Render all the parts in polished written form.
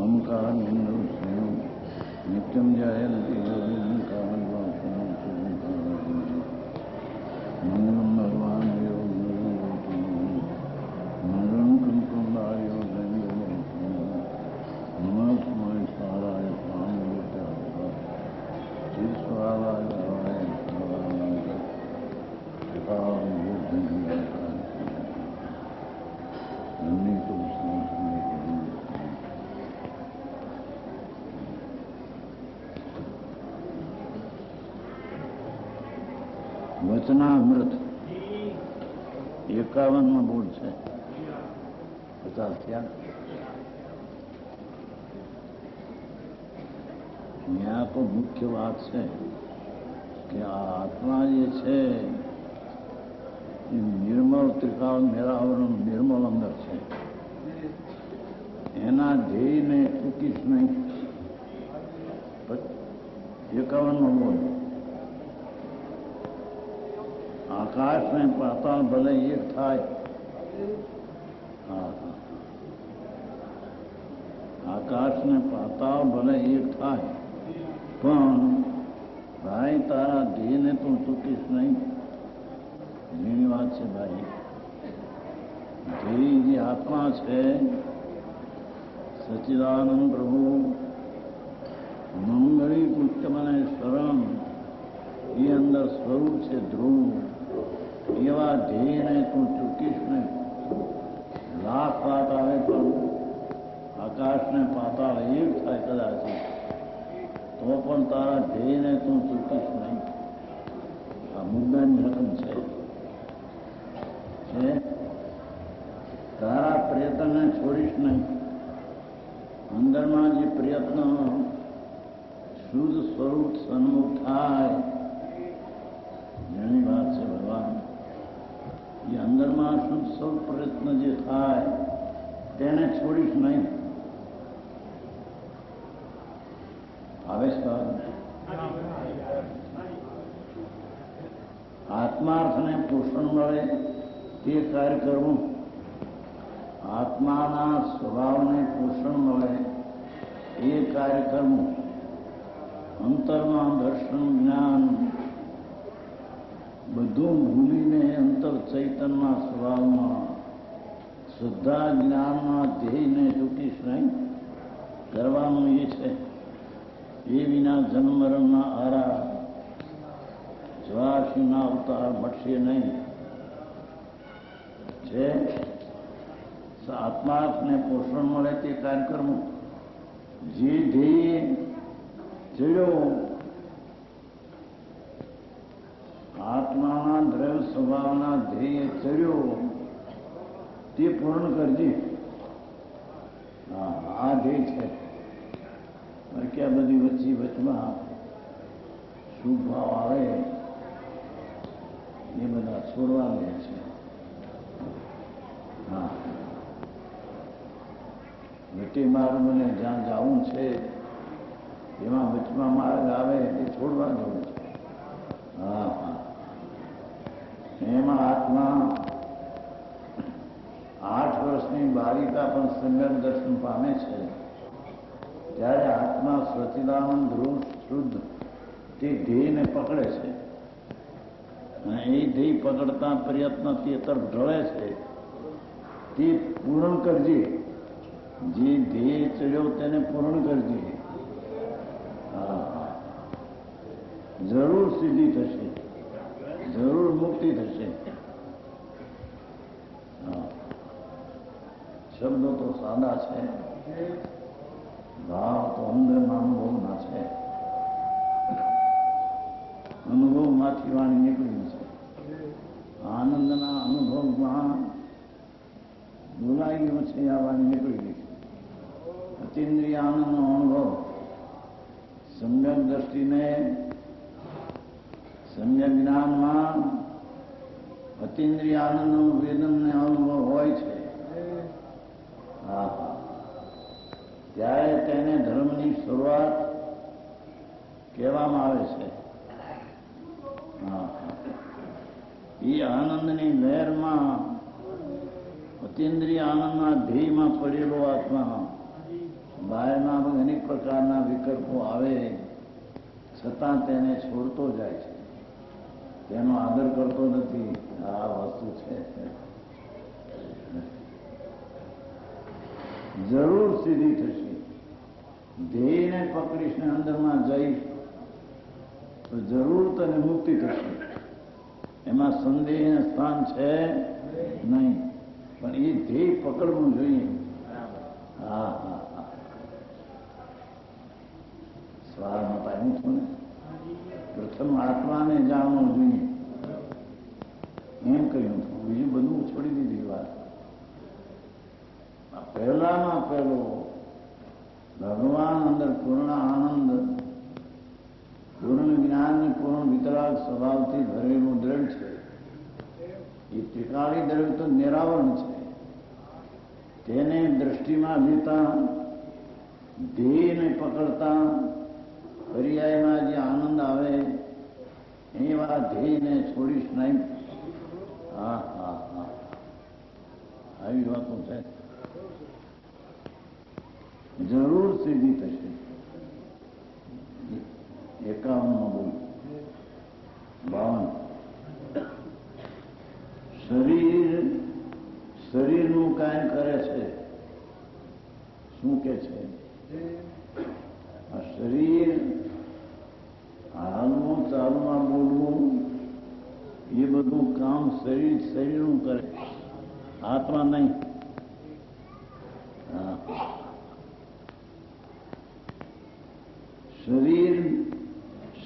ओंकार नित्यम जयंती मंगलम भगवान मंगलम कुंकुमार्यो नमस्मय साराय वचनामृत 51 बोर्ड है 50 क्या यहाँ तो मुख्य बात है कि आत्मा ये है निर्मल त्रिकाल निरावरण निर्मल अंदर है एना ध्येय ने चूकीश नहीं 51 बोर्ड आकाश ने पाताल भले एक थाय आकाश ने पाताल भले एक थाय पण भाई तारा ध्येय ने तो चूकीश नहीं घणी बात है भाई ध्येय जी आत्मा है सच्चिदानंद प्रभु मंगली पुष्ट मने शरण ये अंदर स्वरूप से ध्रुव एवा ध्येय ने तू चूकीश नहीं लाख बात आवे पर आकाश ने पाताल एक थाय कदाच तो पण तारा ध्येय ने तू चूकीश नहीं आ मुद्दानी रकम है तारा प्रयत्न ने छोड़ीश नहीं अंदर में जे प्रयत्न शुद्ध स्वरूप सन्मुख थाय घणी बात है भगवान ये अंदर में शुद्ध स्वरूप प्रयत्न जे थाय तेने छोड़ीश नहीं आवेश आत्मार्थ ने पोषण मळे ते कार्य करवू आत्माना स्वभाव ने पोषण मळे ए कार्य करवू अंतर में दर्शन ज्ञान બધું ભૂલીને અંતર ચૈતન્ય સ્વભાવમાં શ્રદ્ધા જ્ઞાનના ધ્યેયને ચૂકીશ નહીં કરવાનું એ છે એ વિના જન્મ મરણના આરા 84ના અવતાર મળશે નહીં છે આત્માર્થને પોષણ મળે તે કાર્ય કરવું જે ધ્યેય ચડ્યો आत्मा द्रव्य स्वभावना ध्येय चढ़ो ते पूर्ण करजे आ ध्येय है क्या बधी वच्ची वचमा शुभ भाव आवे ये बधा छोड़वा दे छे हाँ वटे मार्ग मने ज्यां जावुं छे एमां वचमा मार्ग आवे ते छोड़वा दो हाँ हाँ એમાં આત્મા 8 વર્ષની બાલિકા પણ સમ્યક દર્શન પામે છે ત્યારે આત્મા સચ્ચિદાનંદ રૂપ શુદ્ધ તે ધ્યેયને પકડે છે અને એ ધ્યેય પકડતા પ્રયત્ન તે તરફ ઢળે છે તે પૂર્ણ કરજે જે ધ્યેય ચડ્યો તેને પૂર્ણ કરજે જરૂર સિદ્ધિ થશે जरूर मुक्ति थशे शब्दों तो सादा है भाव तो अंदर अनुभव ना है अनुभव माथी वाणी निकली है आनंदना अनुभव में बोलाई है आ वाणी निकली है अतीन्द्रिय आनंद अनुभव सम्यक दृष्टि ने सम्यक ज्ञान में अतीन्द्रिय आनंद वेदन ने अनुभव होय छे त्यारे तेने धर्मनी शुरुआत कहेवामां आवे छे ये आनंदनी लहर में अतीन्द्रिय आनंदना ध्येय में पड़ेलो आत्मा બહાર છતાં તેને છોડતો જાય છે, તેનો આદર કરતો નથી. આ વસ્તુ છે. જરૂર સીધી થશે. ધ્યેયને પકડીશ ને અંદરમાં જઈશ તો જરૂર તને મુક્તિ થશે. એમાં સંદેહ સ્થાન છે નહીં. પણ એ ધ્યેય પકડવું જોઈએ. હા હા હા. સવારમાં પાડું છું ને, પ્રથમ આત્માને જાણવું જોઈએ એમ કહ્યું છું. બીજું બધું છોડી દીધી વાત. પહેલામાં પહેલો ભગવાન અંદર પૂર્ણ આનંદ, પૂર્ણ જ્ઞાન ને પૂર્ણ વિતરાગ સ્વભાવથી ભરેલું દ્રઢ છે. એ ત્રિકાળી દ્રવ્ય તો નિરાવરણ છે. તેને દ્રષ્ટિમાં લેતા, ધ્યેયને પકડતા, પર્યાયમાં જે આનંદ આવે એવા ધ્યેયને છોડીશ નહીં. હા હા હા, આવી વાતો છે. જરૂર સીધી થશે. 51 બોલ 52. શરીરનું કાંઈ કરે છે. શું કે છે? આ શરીર હાલનું ચાલમાં બોલવું એ બધું કામ શરીરનું કરે, આત્મા નહીં.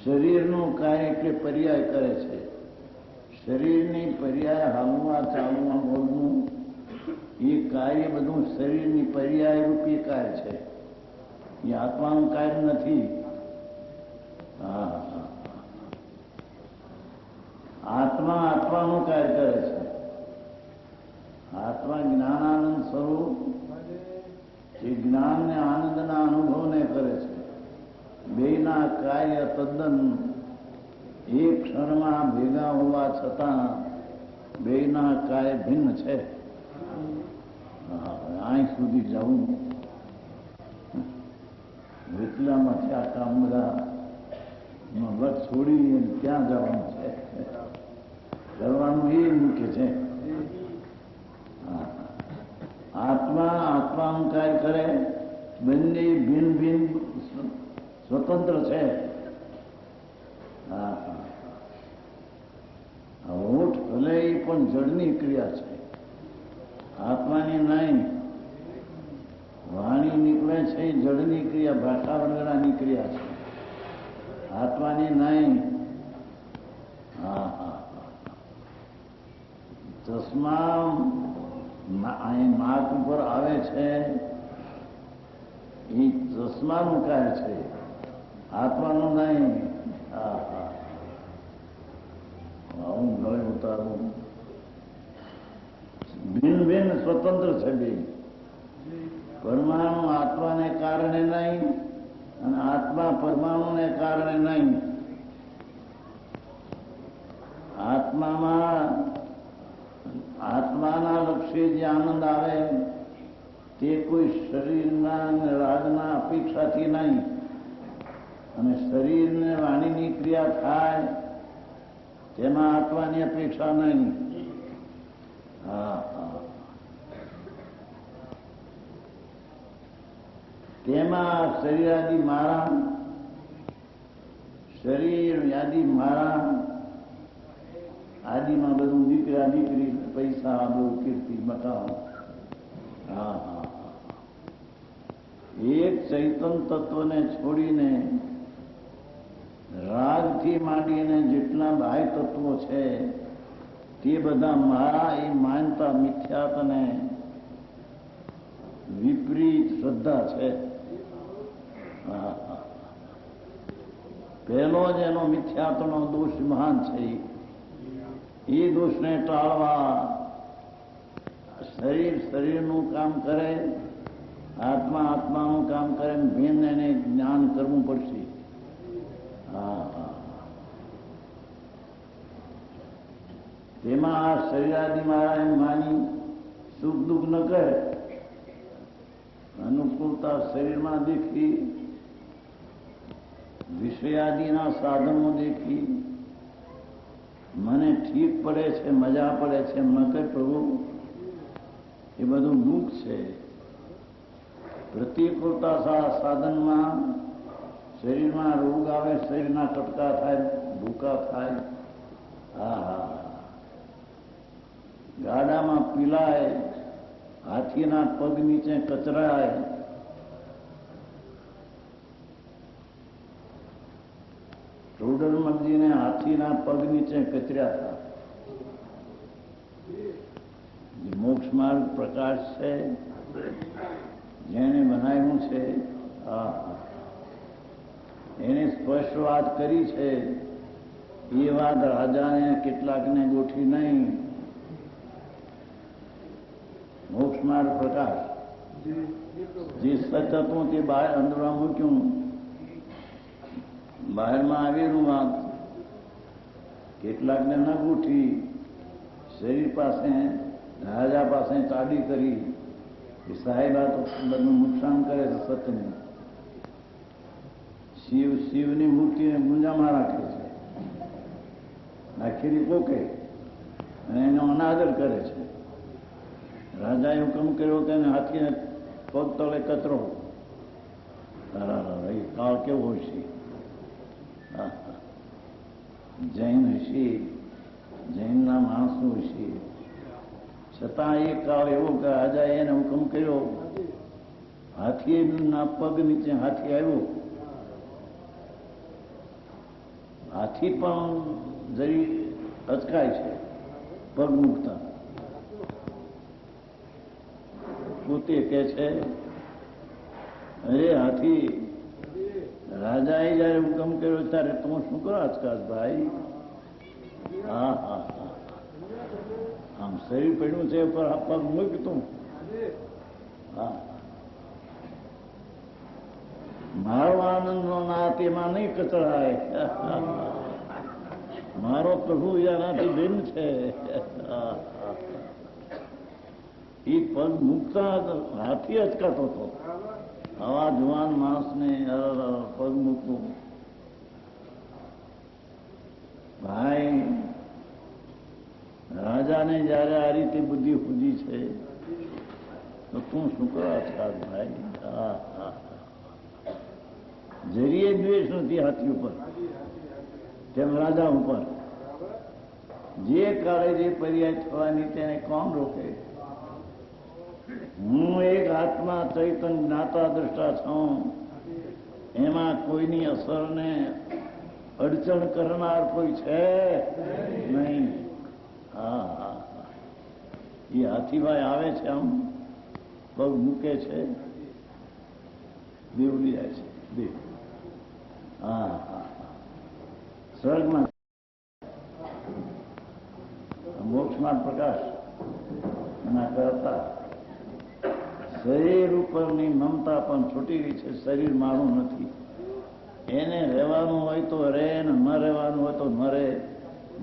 શરીરનું કાર્ય એટલે પર્યાય કરે છે. શરીરની પર્યાય હાલમાં ચાલમાં બોલવું એ કાર્ય બધું શરીરની પર્યાય રૂપી કાર્ય છે. એ આત્માનું કાર્ય નથી. હા હા, આત્મા આત્માનું કાર્ય કરે છે. આત્મા જ્ઞાનાનંદ સ્વરૂપ એ જ્ઞાનને આનંદના અનુભવને કરે છે. બેના કાર્ય તદ્દન એક ક્ષણમાં ભેગા હોવા છતાં બેના કાર્ય ભિન્ન છે. અહીં સુધી જવું વિટલામાંથી આ કામ બધા વટ છોડી ક્યાં જવાનું છે? કરવાનું એ મૂકે છે. આત્મા આત્માનું કાર્ય કરે. બંને ભિન્ન ભિન્ન સ્વતંત્ર છે. હા હા, હોઠ ભલે એ પણ જળની ક્રિયા છે, આત્માની નહીં. વાણી નીકળે છે એ જળની ક્રિયા, ભાષા વગેરેની ક્રિયા છે, આત્માની નહીં. હા હા, ચશ્મા અહીં નાક ઉપર આવે છે એ ચશ્માનું કાર્ય છે, આત્માનું નહીં. હા હા, હું ગળે ઉતારું. ભિન્ન ભિન્ન સ્વતંત્ર છે બે. પરમાણુ આત્માને કારણે નહીં અને આત્મા પરમાણુને કારણે નહીં. આત્માના લક્ષ્ય જે આનંદ આવે તે કોઈ શરીરના રાગના અપેક્ષાથી નહીં. અને શરીરને વાણીની ક્રિયા થાય તેમાં આત્માની અપેક્ષા નહીં. હા હા, તેમાં શરીરાદિ મારા, શરીર યાદી મારા, આદિમાં બધું દીકરા દીકરી, પૈસા, બહુ કીર્તિ, બતાવ. હા હા, એક ચૈતન તત્વને છોડીને રાગથી માંડીને જેટલા બાહ્ય તત્વો છે તે બધા મારા એ માનતા મિથ્યાત અને વિપરીત શ્રદ્ધા છે. પહેલો જ એનો મિથ્યાત્વનો દોષ મહાન છે. એ દોષને ટાળવા શરીર શરીરનું કામ કરે, આત્મા આત્માનું કામ કરે, ભેન એને જ્ઞાન કરવું પડશે. હા હા, તેમાં આ શરીરાદિ મારા એમ માની સુખ દુઃખ ન કરે, અનુકૂળતા શરીરમાં દેખી વિષયાદિના સાધનો દેખી મને ઠીક પડે છે, મજા પડે છે એમ ન કહે પ્રભુ. એ બધું દુઃખ છે. પ્રતિકૂળતા સાધનમાં શરીરમાં રોગ આવે, શરીરના કટકા થાય, ભૂકા થાય. ગાડામાં પીલાય, હાથીના પગ નીચે કચરાય, ટોડરમલજીને હાથીના પગ નીચે કચર્યા હતા. મોક્ષ માર્ગ પ્રકાશ છે જેને બનાવ્યું છે, એને સ્પષ્ટ વાત કરી છે. એ વાત રાજાને કેટલાકને ગોઠી નહીં. મોક્ષ માર્ગ પ્રકાશ જે સચ હતું તે બહાર અંદરમાં મૂક્યું. બહારમાં આવેલું વાત કેટલાકને ન ગોઠી. શરીર પાસે રાજા પાસે ચાડી કરી કે સાહેબ આ તો બધું નુકસાન કરે છે સત્યને. શિવની મૂર્તિને ગુંજામાં રાખે છે, આખી પોકે અને એનો અનાદર કરે છે. રાજાએ હુકમ કર્યો કે હાથીને પગ તળે કચરો. એ કાળ કેવો હશે! જૈન હશે, જૈનના માણસો હશે. છતાં એક કાળ એવો કે રાજાએ એને હુકમ કર્યો. હાથીના પગ નીચે હાથી આવ્યો. હાથી પણ જરી અચકાય છે પગ મૂકતા. પોતે કે છે, અરે હાથી, રાજાએ જયારે હુકમ કર્યો ત્યારે તું શું કરો અચકાશ ભાઈ? આમ શરીર પડ્યું છે પર આ પગ મૂકતું. મારો આનંદનો નાથ એમાં નહીં કચડાય. મારો પ્રભુ એનાથી ભિન્ન છે. એ પગ મૂકતા હાથી અચકાતો હતો. આવા જુવાન માણસને પગ મૂકવું. ભાઈ, રાજાને જયારે આ રીતે બુદ્ધિ પૂજી છે તો તું શું કરો અચકાશ ભાઈ? જરીએ દ્વેષ નથી હાથી ઉપર, તેમ રાજા ઉપર. જે કાળે જે પર્યાય થવાની તેને કોણ રોકે? હું એક આત્મા ચૈતન્ય જ્ઞાતા દ્રષ્ટા છું. એમાં કોઈની અસરને અડચણ કરનાર કોઈ છે નહીં. એ હાથીભાઈ આવે છે, આમ પગ મૂકે છે, દેવડી જાય છે. દેવ સ્વર્ગમાં મોક્ષમાં પ્રકાશ એના કરતા શરીર ઉપરની મમતા પણ છૂટી ગઈ છે. શરીર મારું નથી. એને રહેવાનું હોય તો રહે, ને ન રહેવાનું હોય તો ન રહે.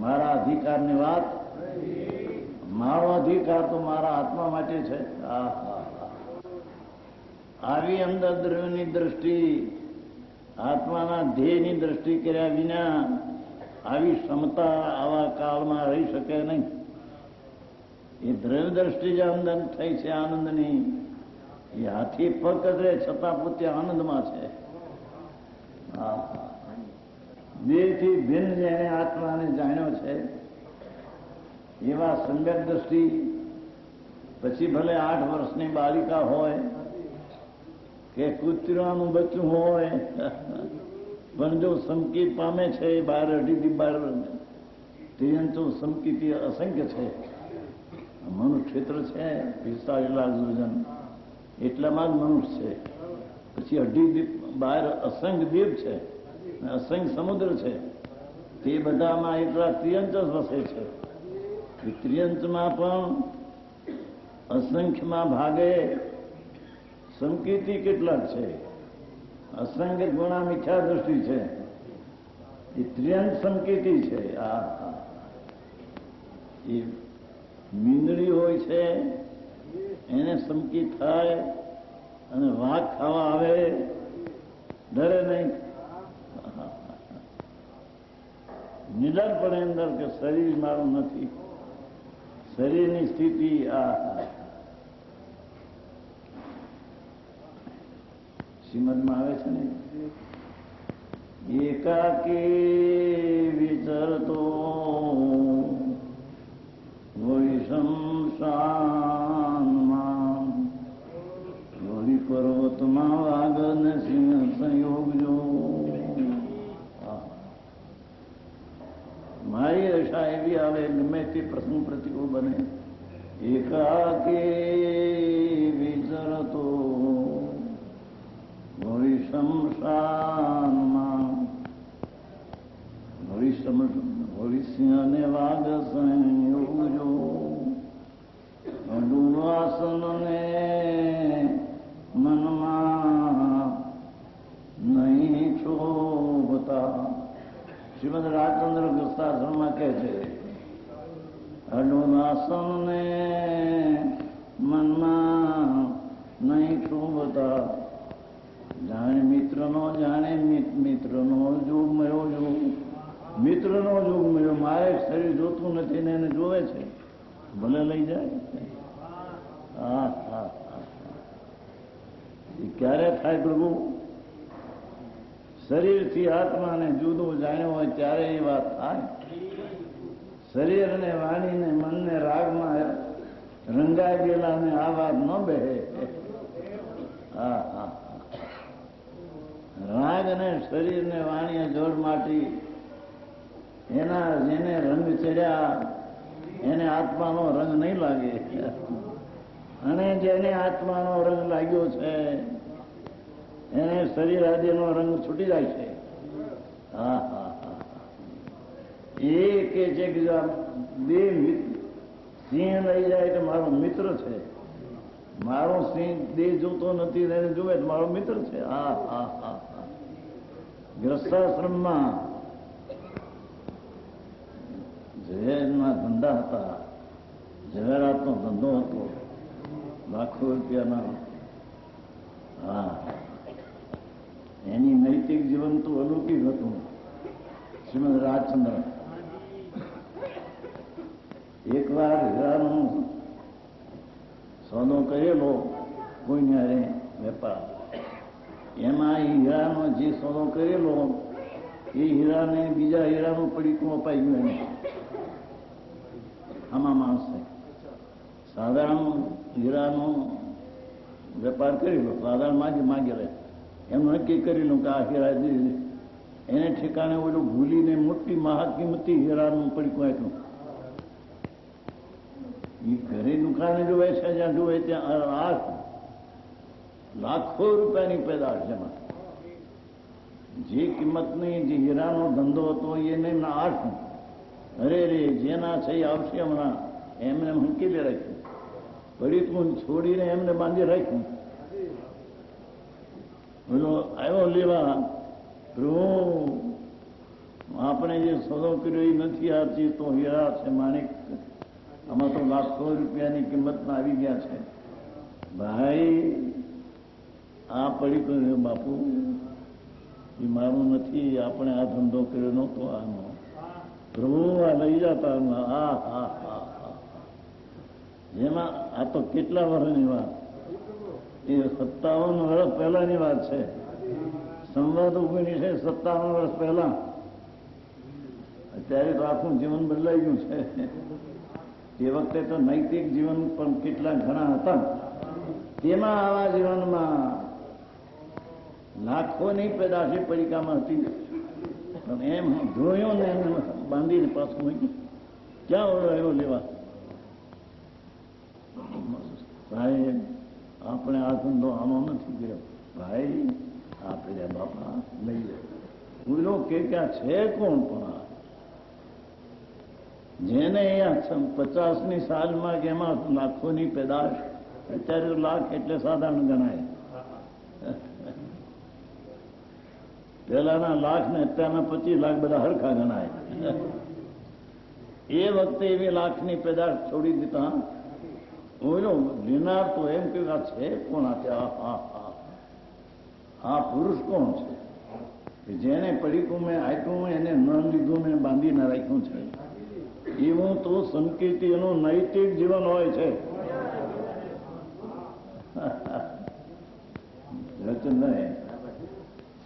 મારા અધિકારની વાત, મારો અધિકાર તો મારા આત્મા માટે છે. આવી અંદર દ્રવ્યની દ્રષ્ટિ, આત્માના ધ્યેયની દ્રષ્ટિ કર્યા વિના આવી ક્ષમતા આવા કાળમાં રહી શકે નહીં. એ દ્રવ્ય દ્રષ્ટિ જે અંદર થઈ છે આનંદની, એ હાથી પગ કરે છતાં પોતે આનંદમાં છે. દેહથી ભિન્ન જેને આત્માને જાણ્યો છે એવા સમ્યક દ્રષ્ટિ. પછી ભલે 8 વર્ષની બાલિકા હોય કે કૂતરાનું બચ્ચું હોય, પણ જો સંકિત પામે છે 12-18 12 તિર્યંતો સંકિતિ અસંખ્ય છે. મનુષ્ય ક્ષેત્ર છે 45 લાખ યોજન, એટલામાં જ મનુષ્ય છે. પછી 12 અસંખ્ય દ્વીપ છે, અસંખ્ય સમુદ્ર છે. તે બધામાં એટલા ત્રિયંચ વસે છે. એ ત્રિયંચમાં પણ અસંખ્યમાં ભાગે સંકિતિ કેટલાક છે. અસંખ્ય ગુણા મિથ્યા દ્રષ્ટિ છે. એ ત્રિયંચ સંકિતિ છે. એ મીંદડી હોય છે એને સંકિત થાય અને વાઘ ખાવા આવે, ડરે નહીં. નિડરપણે અંદર કે શરીર મારું નથી, શરીરની સ્થિતિ આ શ્રીમદમાં આવે છે ને, એકાકી વિચરતો હોય શમશાનમાં, ગોરી પર્વતમાં વાગને સિંહ સંયોગ જો. મારી દશા એવી આવે ગમે તે પ્રસંગ પ્રતિકૂળ બને, એકાકી વિચરતો ભવિ શમશાનમાં, ભવિષ્યને વાગ સંયોગ જો. અડુવાસનને મનમાં નહીં શોભતા. શ્રીમદ રાજચંદ્ર ગૃહસ્થાશ્રમમાં કહે છે, અડુવાસનને મનમાં નહીં શોભતા, જાણે મિત્રનો જાણે મિત્રનો જોગ મળ્યો જોગ, મિત્રનો જોગ મળ્યો. મારે શરીર જોતું નથી ને એને જોવે છે, ભલે લઈ જાય. હા હા એ ક્યારે થાય પ્રભુ? શરીરથી આત્માને જુદું જાણ્યો હોય ત્યારે એ વાત થાય. શરીરને વાણીને મનને રાગમાં રંગાઈ ગયેલા ને આ વાત ન બેહે. હા હા રાગ અને શરીરને વાણીએ જોડ માટી એના જેને રંગ ચડ્યા એને આત્માનો રંગ નહીં લાગે, અને જેને આત્માનો રંગ લાગ્યો છે એને શરીર આદિનો રંગ છૂટી જાય છે. હા હા હા એ કે છે કે બે સિંહ લઈ જાય તો મારો મિત્ર છે, મારો સિંહ દેહ જોતો નથી એને જોવે તો મારો મિત્ર છે. હા હા હા ગ્રસ્તાશ્રમમાં ઝવેરના ધંધા હતા, ઝવેરાતનો ધંધો હતો, લાખો રૂપિયાના. હા એની નૈતિક જીવન તો અલૌકિક હતું. શ્રીમદ રાજચંદ્ર એકવાર હીરાનો સોદો કરેલો કોઈને હારે વેપાર, એમાં હીરાનો જે સોદો કરેલો એ હીરાને બીજા હીરાનું પડીકું અપાઈ ગયું એને. આમાં માણસે સાધારણ હીરાનો વેપાર કરેલો, સાધારણ માગી રહે એમ નક્કી કરેલું કે આ હીરા એને ઠેકાણે ઓલું ભૂલીને મોટી મહાકિંમતી હીરાનું પડીકું આપ્યું. એ ઘરે દુકાને જોવે છે જ્યાં જોવે ત્યાં 8 લાખો રૂપિયાની પેદાશ જેમાં જે કિંમતની જે હીરાનો ધંધો હતો એને 8. અરે રે જેના છે આવશે હમણાં એમને હંકેલી રાખ્યું, પડીકું છોડીને એમને બાંધી રાખ્યું. બોલો આવ્યો લેવા, પ્રભુ આપણે જે સોદો કર્યો એ નથી, આ ચીજ તો હીરા છે માણિક, આમાં તો લાખો રૂપિયાની કિંમતમાં આવી ગયા છે. ભાઈ આ પડીકું બાપુ એ મારું નથી, આપણે આ ધંધો કર્યો નહોતો આનો, પ્રભુ આ લઈ જતા. હા હા હા જેમાં આ તો કેટલા વર્ષની વાત, એ 57 વર્ષ પહેલાની વાત છે. સંવાદ 57 વર્ષ પહેલા. અત્યારે તો આખું જીવન બદલાઈ ગયું છે. એ વખતે તો નૈતિક જીવન પણ કેટલા ઘણા હતા. તેમાં આવા જીવનમાં લાખોની પેદાશી પડીકામાં હતી, પણ એમ ધોયું ને એમ બાંધીને પાછું મૂકી ક્યાં ઓળો આવ્યો લેવા. સાહેબ આપણે આ ધંધો આનો નથી કર્યો. ભાઈ આપણે બાપા લઈ જાય. બોલો કે ક્યાં છે કોણ? પણ જેને અહીંયા 50ની સાલમાં કે એમાં લાખોની પેદાશ, અત્યારે લાખ એટલે સાધારણ ગણાય. પહેલાના લાખ ને અત્યારના 25 લાખ બધા હરખા ગણાય. એ વખતે એવી લાખની પેદાશ છોડી દીધા. બોલો લેનાર તો એમ કે આ છે કોણ? આ પુરુષ કોણ છે? કે જેને પડીકું મેં આપ્યું એને ન લીધું મેં બાંધીને રાખ્યું છે, એવું તો સંકેતીનું નૈતિક જીવન હોય છે.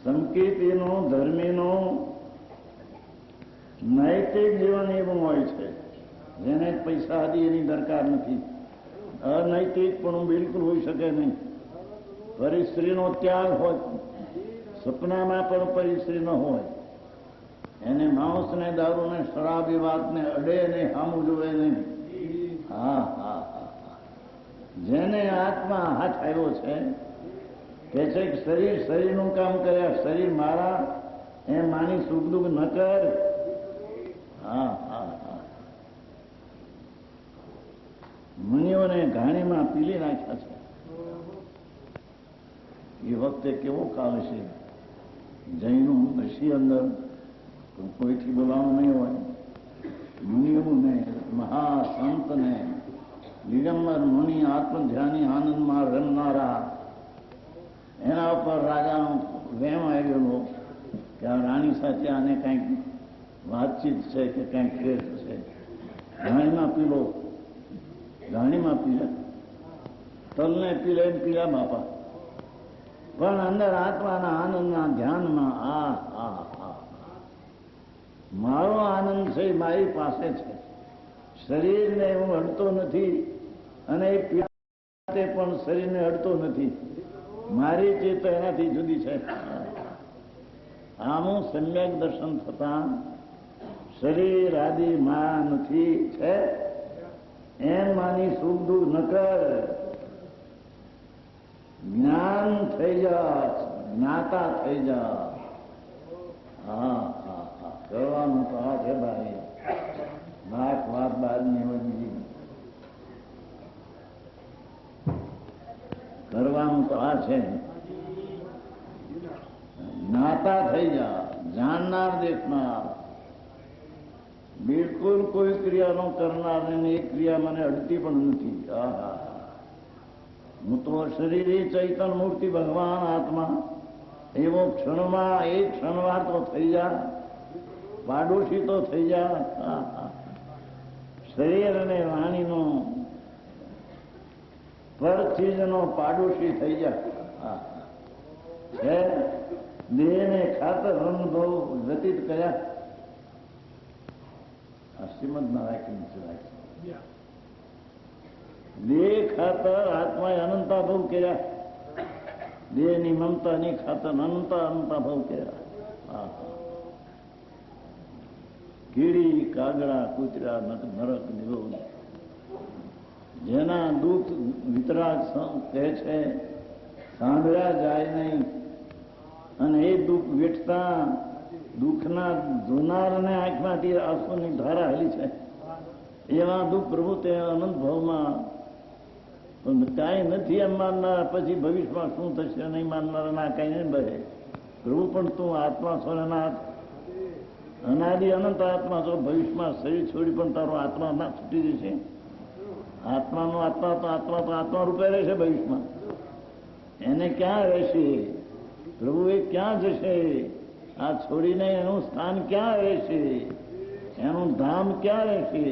સંકેતીનું ધર્મીનું નૈતિક જીવન એવું હોય છે જેને પૈસા આદિ એની દરકાર નથી. અનૈતિક પણ બિલકુલ હોઈ શકે નહીં. પરિસ્ત્રીનો ત્યાગ હોય, સપનામાં પણ પરિસ્ત્રી ન હોય, એને માંસ ને દારૂ ને શરાબ એ વાતને અડે ને સામું જોવે નહીં. હા હા હા, જેને આત્મા હાથ આવ્યો છે કે છે કે શરીર શરીરનું કામ કર્યા, શરીર મારા એ માની સુખ દુઃખ ન કર. હા હા હા, મુનિઓને ઘાણીમાં પીલી નાખ્યા છે. એ વખતે કેવો કાળ છે, જૈનો નશી અંદર કોઈથી બોલાવાનું નહીં હોય. મુનિઓને, મહાસંતને, દિગંબર મુનિ આત્મધ્યાની આનંદમાં રમનારા, એના ઉપર રાજાનો વેમ આવેલો કે આ રાણી સાથે આને કંઈક વાતચીત છે કે કંઈક ફેર છે. ઘાણીમાં પીલો, ઘાણીમાં પીલે, તલને પીલે પીલા બાપા, પણ અંદર આત્માના આનંદના ધ્યાનમાં આ આ આ મારો આનંદ છે, મારી પાસે છે. શરીરને હું અડતો નથી અને એ પીતે પણ શરીરને અડતો નથી. મારી ચેત એનાથી જુદી છે. આનું સમ્યક દર્શન થતા શરીર આદિ માં નથી છે એમ માની સુખ દુઃખ ન કર. જ્ઞાન થઈ જા, જ્ઞાતા થઈ જા. હા હા હા, કરવાનું તો આ છે ભાઈ. લાખ વાત બારની હોય બીજી, કરવાનું તો આ છે. જ્ઞાતા થઈ જા, જાણનાર દેખનાર. બિલકુલ કોઈ ક્રિયાનો કરનાર ને એ ક્રિયા મને અડતી પણ નથી. આહા, હું તો શરીર ચૈતન મૂર્તિ ભગવાન આત્મા, એવો ક્ષણમાં એક ક્ષણવાર તો થઈ જા, પાડોશી તો થઈ જા. શરીર અને વાણીનો પર ચીજનો પાડોશી થઈ જા. દેહને ખાતર અનુભવ વ્યતીત કર્યા. આ શ્રીમદ નારાયણ છે. દેહ ખાતર આત્માએ અનંતાભાવ કર્યા. દેહની મમતાની ખાતર અનંતાભાવ કર્યા. કીડી કાગડા કૂતરા નરક નિરોધ, જેના દુઃખ વિતરાગ કહે છે સાંભળ્યા જાય નહીં, અને એ દુઃખ વેઠતા દુઃખના જોનારને આંખમાંથી આંસુની ધારા હલી છે. એવા દુઃખ પ્રભુ તે અનંત ભાવમાં કાંઈ નથી એમ માનનાર, પછી ભવિષ્યમાં શું થશે નહીં માનનારા ના કાંઈ નહીં બહે. પ્રભુ પણ તું આત્મા છો ને અનાદિ અનંત આત્મા છો. ભવિષ્યમાં શરીર છોડી પણ તારો આત્મા ના છૂટી જશે. આત્માનો આત્મા તો આત્મા રૂપે રહેશે ભવિષ્યમાં. એને ક્યાં રહેશે પ્રભુ? એ ક્યાં જશે? આ છોડીને એનું સ્થાન ક્યાં રહેશે? એનું ધામ ક્યાં રહેશે?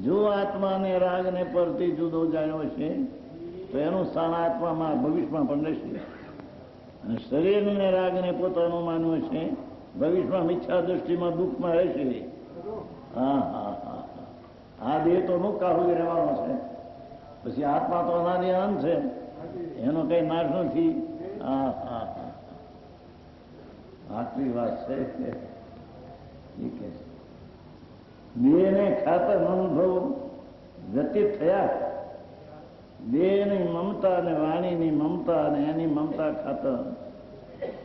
જો આત્માને રાગને પરથી જુદો જાણ્યો છે તો એનું સ્થાન આત્મામાં ભવિષ્યમાં પણ રહેશે. અને શરીરને રાગને પોતાનું માન્યું છે, ભવિષ્યમાં મિથ્યા દ્રષ્ટિમાં દુઃખમાં રહેશે. હા હા હા, આ દેહ તો મુકાહું રહેવાનો છે. પછી આત્મા તો અનાદિ અનંત છે, એનો કઈ નાશ નથી. હા હા હા, આટલી વાત છે. એ કે દેહને ખાતર અનુભવ વ્યતીત થયા. દેહની મમતા અને વાણીની મમતા અને એની મમતા ખાતર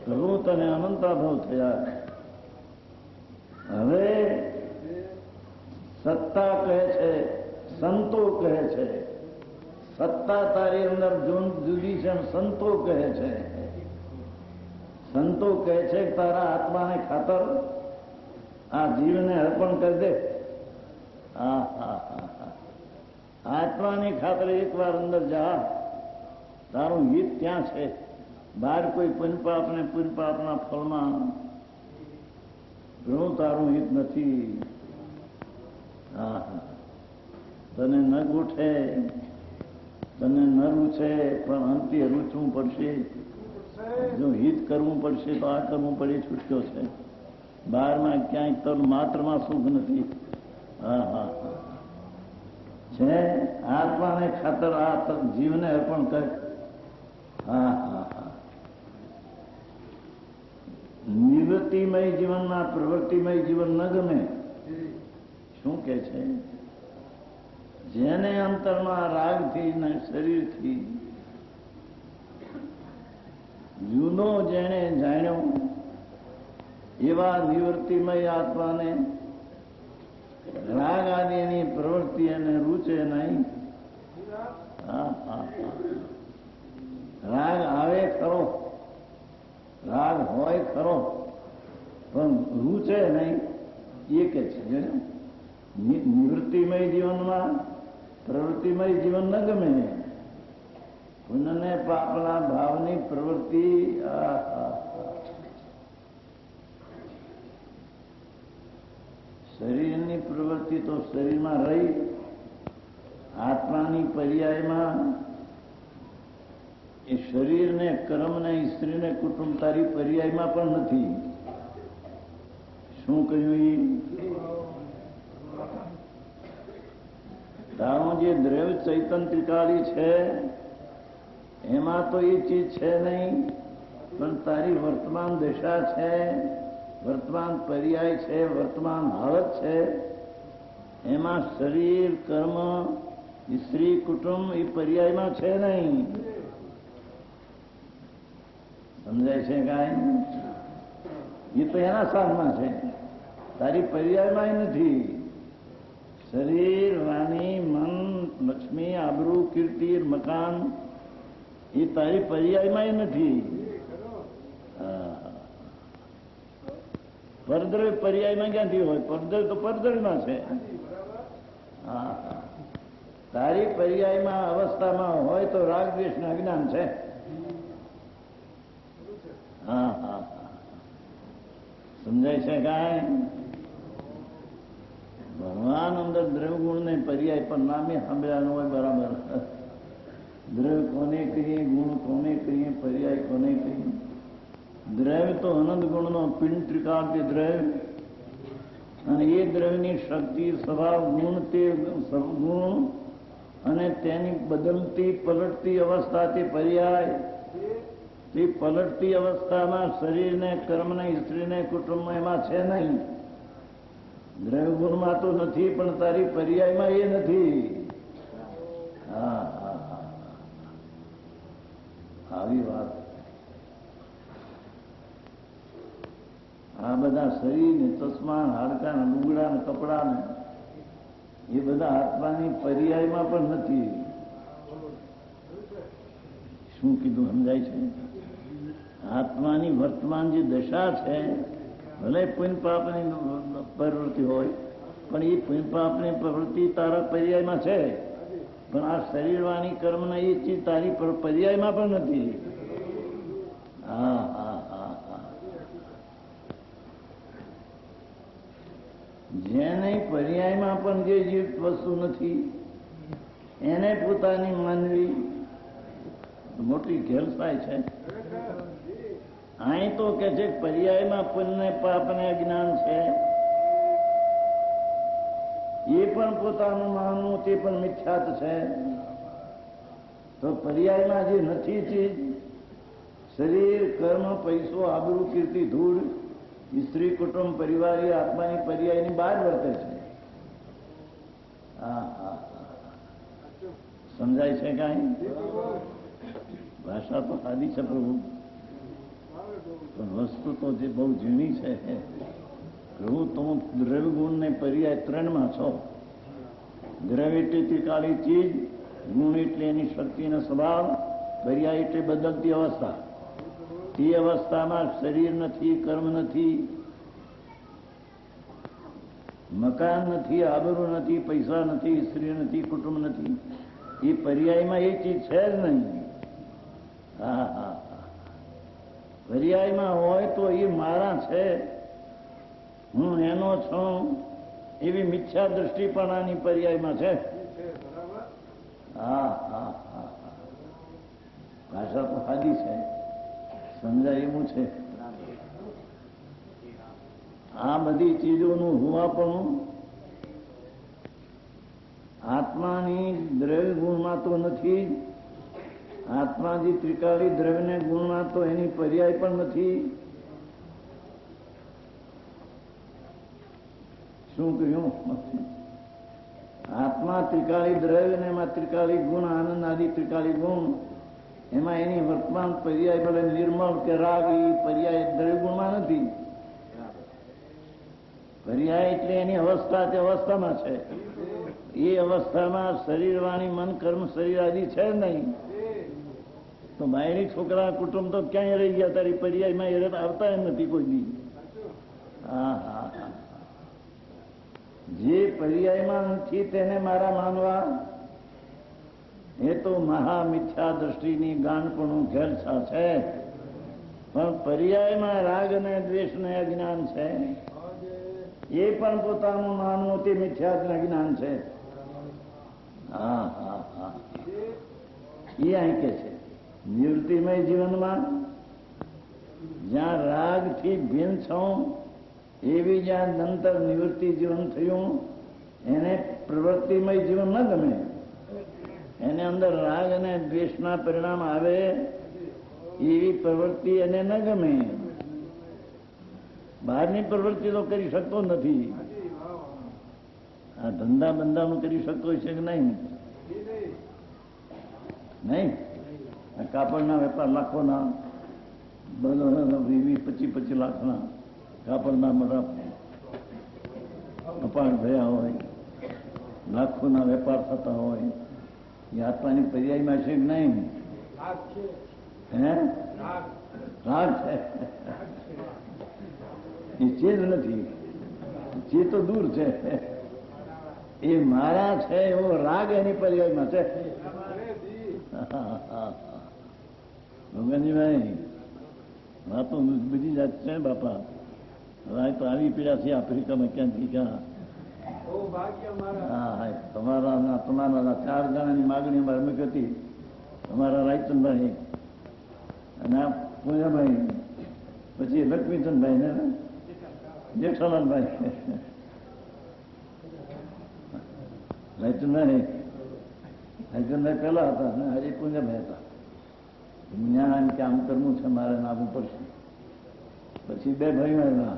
રૂત અને અનંતાભાવ થયા. હવે સત્તા કહે છે, સંતો કહે છે. સત્તા તારી અંદર જુદી છે, સંતો કહે છે. સંતો કહે છે કે તારા આત્માને ખાતર આ જીવને અર્પણ કરી દે. હા હા હા હા, આત્માની ખાતર એકવાર અંદર જા, તારું હિત ત્યાં છે. બહાર કોઈ પુણ્યપાપના ફળમાં પ્રભુ તારું હિત નથી. હા તને ન ગોઠે, તને ન રૂચે, પણ અંતે રૂચવું પડશે. જો હિત કરવું પડશે તો આ કરવું પડે, છૂટક્યો છે. બહારમાં ક્યાંય તન માત્રમાં સુખ નથી. હા હા છે આત્માને ખાતર આ જીવને અર્પણ કર. હા હા હા નિવૃત્તિમય જીવનમાં પ્રવૃત્તિમય જીવન ન ગમે. શું કે છે? જેને અંતરમાં રાગથી ને શરીરથી જુદો જેણે જાણ્યો એવા નિવૃત્તિમય આત્માને રાગ આદિની પ્રવૃત્તિ એને રૂચે નહીં. રાગ આવે ખરો, રાગ હોય ખરો, પણ રૂચે નહીં. એ કે છે નિવૃત્તિમય જીવનમાં પ્રવૃત્તિમય જીવન ન ગમે. પુણ્યને પાપના ભાવની પ્રવૃત્તિ શરીરની પ્રવૃત્તિ તો શરીરમાં રહી, આત્માની પર્યાયમાં એ શરીરને કર્મને સ્ત્રીને કુટુંબ તારી પર્યાયમાં પણ નથી. શું કહ્યું? તારું જે દ્રવ્ય ચૈતન ત્રિકાળી છે એમાં તો એ ચીજ છે નહીં, પણ તારી વર્તમાન દશા છે, વર્તમાન પર્યાય છે, વર્તમાન હાલત છે. એમાં શરીર કર્મ સ્ત્રી કુટુંબ એ પર્યાયમાં છે નહીં. સમજાય છે કાંઈ? એ તો એના સ્થાનમાં છે, તારી પર્યાયમાં નથી. શરીર, વાણી, મન, લક્ષ્મી, આબરૂ, કીર્તિ, મકાન એ તારી પર્યાયમાં નથી. પરદ્રવ્ય પર્યાયમાં ક્યાંથી હોય? પરદ્રવ્ય તો પરદ્રવ્યમાં છે. હા તારી પર્યાયમાં અવસ્થામાં હોય તો રાગ દ્વેષનું અજ્ઞાન છે. હા હા સમજાય છે કાંઈ? ભગવાન અંદર દ્રવ્ય ગુણ ને પર્યાય પણ નામે સાંભળ્યા હોય બરાબર. દ્રવ્ય કોને કહીએ, ગુણ કોને કહીએ, પર્યાય કોને કહીએ? દ્રવ્ય તો અનંત ગુણનો પિંડ ત્રિકાળ દ્રવ્ય, અને એ દ્રવ્યની શક્તિ સ્વભાવ ગુણ તે ગુણ અને તેની બદલતી પલટતી અવસ્થા તે પર્યાય. તે પલટતી અવસ્થામાં શરીરને કર્મને સ્ત્રીને કુટુંબ એમાં છે નહીં. દ્રવ્ય ગુણમાં તો નથી, પણ તારી પર્યાયમાં એ નથી. હા હા હા આવી વાત. આ બધા શરીરને ચશ્મા, હાડકા, લુગડા ને કપડા ને એ બધા આત્માની પર્યાયમાં પણ નથી. શું કીધું સમજાય છે? આત્માની વર્તમાન જે દશા છે, ભલે પુણ્ય પાપની પ્રવૃત્તિ હોય, પણ એ પુણ્ય પાપની પ્રવૃત્તિ તારા પર્યાયમાં છે, પણ આ શરીરવાણી કર્મના એ ચીજ તારી પર્યાયમાં પણ નથી. હા હા હા હા જેને પર્યાયમાં પણ જે વસ્તુ નથી એને પોતાની માનવી મોટી ઘેલસાય છે. અહીં તો કે છે પર્યાયમાં પુણ્ય પાપને અજ્ઞાન છે, એ પણ પોતાનું માનવું તે પણ મિથ્યાત છે. તો પર્યાયમાં જે નથી ચીજ, શરીર, કર્મ, પૈસો, આબરૂ, કીર્તિ, ધૂળ, સ્ત્રી, કુટુંબ, પરિવાર એ આત્માની પર્યાયની બહાર વર્તે છે. હા હા સમજાય છે કાંઈ? ભાષા તો સાદી છે પ્રભુ, પણ વસ્તુ તો જે બહુ ઝીણી છે. પ્રભુ તમે દ્રવ્ય ગુણ ને પર્યાય ત્રણમાં છો. દ્રવ્ય એટલે ત્રિકાળી ચીજ, ગુણ એટલે એની શક્તિ અને સ્વભાવ, પર્યાય એટલે બદલતી અવસ્થા. એ અવસ્થામાં શરીર નથી, કર્મ નથી, મકાન નથી, આબરૂ નથી, પૈસા નથી, સ્ત્રી નથી, કુટુંબ નથી. એ પર્યાયમાં એ ચીજ છે જ નહીં. હા હા પર્યાયમાં હોય તો એ મારા છે, હું એનો છું, એવી મિથ્યા દ્રષ્ટિ પણ આની પર્યાયમાં છે. હા હા હા ભાષા તો સાદી છે, સમજાય એવું છે. આ બધી ચીજોનું હુવાપણું આત્માની દ્રવ્ય ગુણમાં તો નથી. આત્મા જે ત્રિકાળી દ્રવ્યને ગુણમાં તો એની પર્યાય પણ નથી. શું કહ્યું? આત્મા ત્રિકાળી દ્રવ્ય ને એમાં ત્રિકાળી ગુણ, આનંદ આદિ ત્રિકાળી ગુણ, એમાં એની વર્તમાન પર્યાય ભલે નિર્મળ કે રાગ એ પર્યાય દ્રવ્ય ગુણમાં નથી. પર્યાય એટલે એની અવસ્થા તે અવસ્થામાં છે. એ અવસ્થામાં શરીર, વાણી, મન, કર્મ, શરીર આદિ છે નહીં. તો બાયરી છોકરા કુટુંબ તો ક્યાંય રહી ગયા, તારી પર્યાયમાં એ આવતા એમ નથી કોઈ દી. હા હા હા, જે પર્યાયમાં નથી તેને મારા માનવા એ તો મહામિથ્યા દ્રષ્ટિની ગાંઠપણું ઘેલછા છે. પણ પર્યાયમાં રાગ અને દ્વેષ ને અજ્ઞાન છે, એ પણ પોતાનું માનવું તે મિથ્યા જ્ઞાન છે. હા હા હા, એ અહીં કે છે નિવૃત્તિમય જીવનમાં જ્યાં રાગથી ભિન્ન છું એવી જ્યાં નંતર નિવૃત્તિ જીવન થયું એને પ્રવૃત્તિમય જીવન ન ગમે. એને અંદર રાગ અને દ્વેષના પરિણામ આવે એવી પ્રવૃત્તિ એને ન ગમે. બહારની પ્રવૃત્તિ તો કરી શકતો નથી. આ ધંધા બંધાનું કરી શકતો છે કે નહીં? નહીં. કાપડના વેપાર લાખોના, 20-25 લાખના કાપડના બધા અપાણ થયા હોય, લાખોના વેપાર થતા હોય, એ આત્માની પર્યાયમાં છે કે નહીં? હે? રાગ છે. એ ચેત નથી, ચેત તો દૂર છે. એ મારા છે એવો રાગ એની પર્યાયમાં છે. ભગવાનજીભાઈ, વાતો બધી જાત છે બાપા. હવે તો આવી પીડા છે આફ્રિકામાં ક્યાંથી ક્યાં. હા હા, તમારા 4 જણાની માગણી અમારે મૂકી હતી. તમારા રાયચંદભાઈ અને આ પૂજાભાઈ, પછી લક્ષ્મીચંદભાઈ ને જેઠાલાલભાઈ. રાયચંદભાઈ પેલા હતા ને હજી પૂજાભાઈ હતા. જ્ઞાન કે આમ કરવું છે મારે નામવું પડશે. પછી 2 ભાઈઓ એના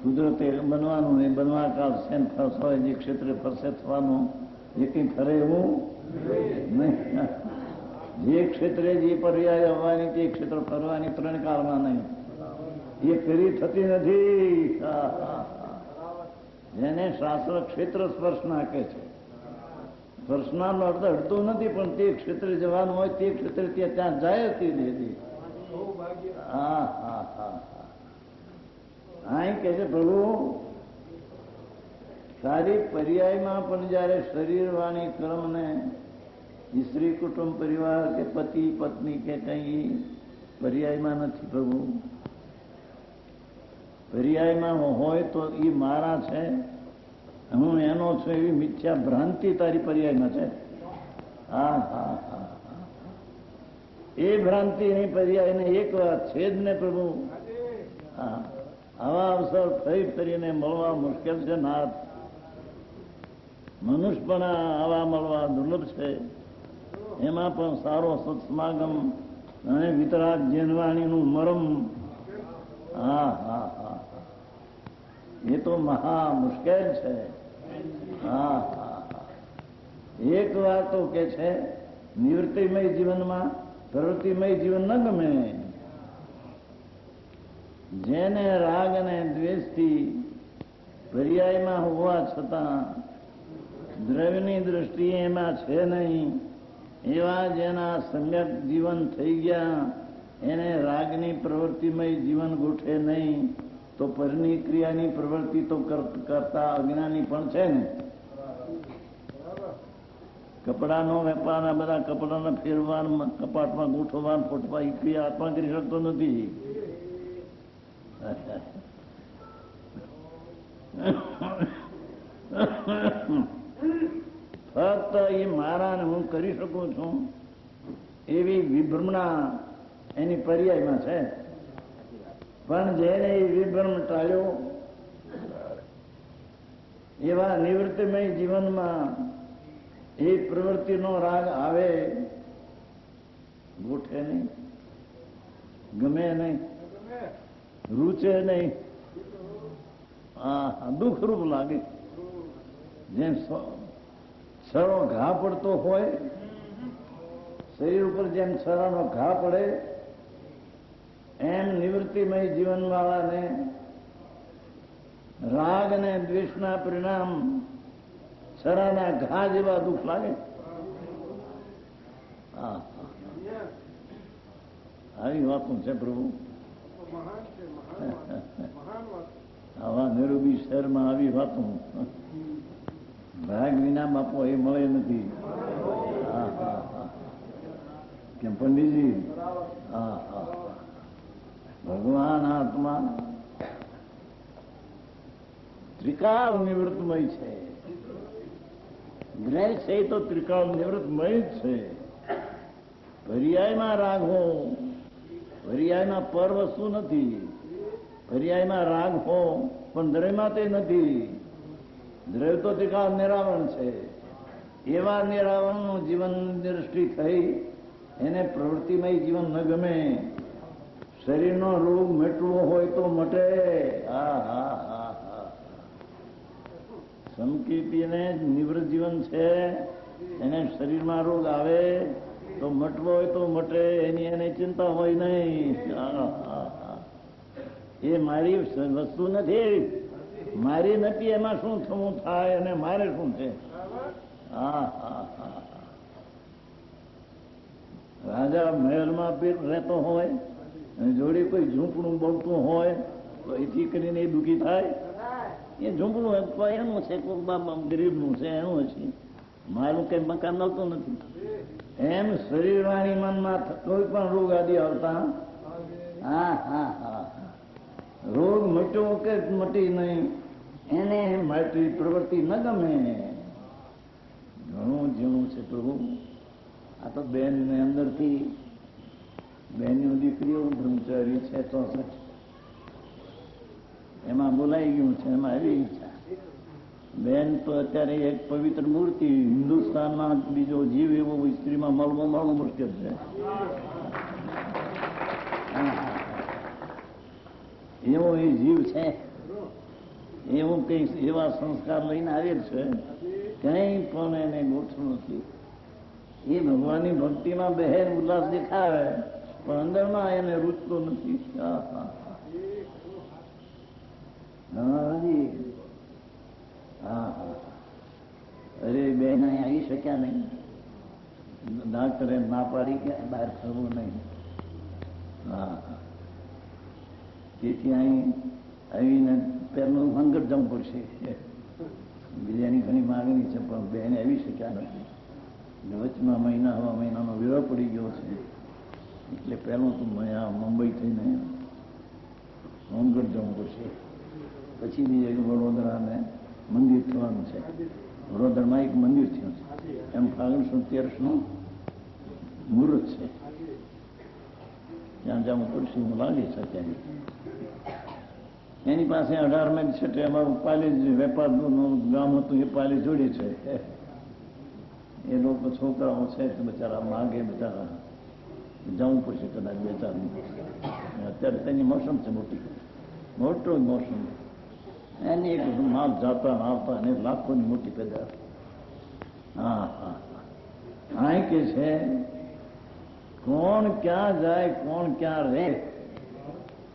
કુદરતે બનવાનું નહીં, બનવા કાળ સેન ફરસ હોય, જે ક્ષેત્રે ફરશે થવાનું, એ કંઈ ખરે એવું નહીં. જે ક્ષેત્રે જે પર્યાય આવવાની તે ક્ષેત્ર ફરવાની 3 કાળમાં નહીં. એ ફેરી થતી નથી. જેને શાસ્ત્ર ક્ષેત્ર સ્પર્શના કહે છે. સ્પર્શનાનો અર્થ અડતો નથી, પણ તે ક્ષેત્રે જવાનું હોય તે ક્ષેત્રે ત્યાં જાય તે દે. હા હા હા, અહીં કે છે પ્રભુ સારી પર્યાયમાં પણ જયારે શરીર, વાણી, કર્મને સ્ત્રી, કુટુંબ, પરિવાર કે પતિ પત્ની કે કઈ પર્યાયમાં નથી. પ્રભુ પર્યાયમાં હોય તો એ મારા છે, હું એનો છું એવી મિથ્યા ભ્રાંતિ તારી પર્યાયમાં છે. હા હા હા, એ ભ્રાંતિ એની પર્યાયને એક વાત છે જ ને પ્રભુ. હા, આવા અવસર ફરી ફરીને મળવા મુશ્કેલ છે નાથ. મનુષ્ય પણ આવા મળવા દુર્લભ છે. એમાં પણ સારો સત્સમાગમ અને વિતરાગ જેનવાણીનું મરમ. હા હા હા, એ તો મહા મુશ્કેલ છે. હા હા, એક વાર તો કે છે નિવૃત્તિમય જીવનમાં પ્રવૃત્તિમય જીવન ન ગમે. જેને રાગ અને દ્વેષથી પર્યાયમાં હોવા છતાં દ્રવ્યની દ્રષ્ટિએ એમાં છે નહીં, એવા જેના સમ્યક જીવન થઈ ગયા એને રાગની પ્રવૃત્તિમય જીવન ગોઠે નહીં, તો પરની ક્રિયાની પ્રવૃત્તિ તો કરતા અજ્ઞાની પણ છે ને. કપડાનો વેપાર, આ બધા કપડાને ફેરવા, કપાટમાં ગોઠવવા, ફોટવા, એ કઈ આત્મા કરી શકતો નથી. ફક્ત એ મારાને હું કરી શકું છું એવી વિભ્રમણા એની પર્યાયમાં છે. પણ જેને એ વિભ્રમ ટાળ્યો એવા નિવૃત્તિમય જીવનમાં એ પ્રવૃત્તિનો રાગ આવે, ગોઠે નહીં, ગમે નહીં, રૂચે નહીં, દુઃખરૂપ લાગે. જેમ સડો ઘા પડતો હોય, શરીર ઉપર જેમ સડાનો ઘા પડે, એમ નિવૃત્તિમય જીવનવાળાને રાગ અને દ્વેષના પરિણામ સડાના ઘા જેવા દુઃખ લાગે. આવી વાતો છે પ્રભુ. આવા નિરૂબી શહેરમાં આવી વાતો ભાગ વિના બાપો એ મળે નથી. કેમ પંડિતજી? ભગવાન આત્મા ત્રિકાળ નિવૃત્તમય છે. ગ્રહ છે તો ત્રિકાળ નિવૃત્તમય જ છે. પર્યાયમાં રાગ હો, પર્યાયમાં પર વસ્તુ નથી. પર્યાયમાં રાગ હો પણ દ્રવ્યમાં તે નથી. દ્રવ્ય તો ત્રિકાળ નિરાવરણ છે. એવા નિરાવરણનું જીવન દ્રષ્ટિ થઈ એને પ્રવૃત્તિમય જીવન ન ગમે. શરીરનો રોગ મટવો હોય તો મટે. સમકીર્તિને નિવૃત્ત જીવન છે, એને શરીરમાં રોગ આવે તો મટવો હોય તો મટે, એની એને ચિંતા હોય નહીં. એ મારી વસ્તુ નથી, મારી નથી, એમાં શું થવું થાય અને મારે શું છે. રાજા મહેલમાં રહેતો હોય અને જોડે કોઈ ઝૂંપડું બોલતું હોય તો એથી કરીને એ દુઃખી થાય. એ ઝૂંપડું એનું છે, કોઈ ગરીબનું છે, એનું છે. મારું કઈ મકાન મળતું નથી. એમ શરીર વાણી મનમાં કોઈ પણ રોગ આદિ આવતા રોગ મટ્યો કે મટી નહીં, એને માટી પ્રવૃત્તિ ન ગમે. ઘણું ઝીણું છે પ્રભુ. આ તો બેન ને અંદરથી બેનની દીકરીઓ બ્રહ્મચારી છે તો એમાં બોલાઈ ગયું છે. એમાં એવી ઈચ્છા, બેન તો અત્યારે એક પવિત્ર મૂર્તિ, હિન્દુસ્તાનમાં બીજો જીવ એવો સ્ત્રીમાં મળવું મુશ્કેલ છે. એવો એ જીવ છે, એવું કઈ એવા સંસ્કાર લઈને આવેલ છે, કઈ પણ એને ગોઠવું નથી. એ ભગવાનની ભક્તિમાં બહેર ઉલ્લાસ દેખાવે પણ અંદરમાં એને રૂચતો નથી. અરે બેન અહીં આવી શક્યા નહીં. ડાક્ટરે ના પાડી કે બહાર ફરવું નહીં. તેથી અહીં આવીને પહેલું સંકટ જવું પડશે. બીજાની ઘણી માગણી છે પણ બેન આવી શક્યા નથી. વચમાં હવા મહિનાનો વિરોહ પડી ગયો છે એટલે પહેલું તો મુંબઈ થઈને હોમગઢ જવું પડશે. પછી બીજે વડોદરાને મંદિર થવાનું છે. વડોદરામાં એક મંદિર થયું છે, એમ ફાગણ 13નું મુહૂર્ત છે. ત્યાં જવું પડશે એવું લાગે છે. ત્યાં એની પાસે 18 મેં છે. અમારું પાલેજ વેપારનું ગામ હતું, એ પાલેજ જોડે છે. એ લોકો છોકરાઓ છે તો બિચારા માગે, બિચારા જવું પડશે કદાચ 2-4 દિવસ. અત્યારે તેની મોસમ છે મોટો મોસમ. એની એક માપ જાતા આવતા અને લાખોની મોટી પેદાશ. આ કે છે કોણ ક્યાં જાય, કોણ ક્યાં રહે,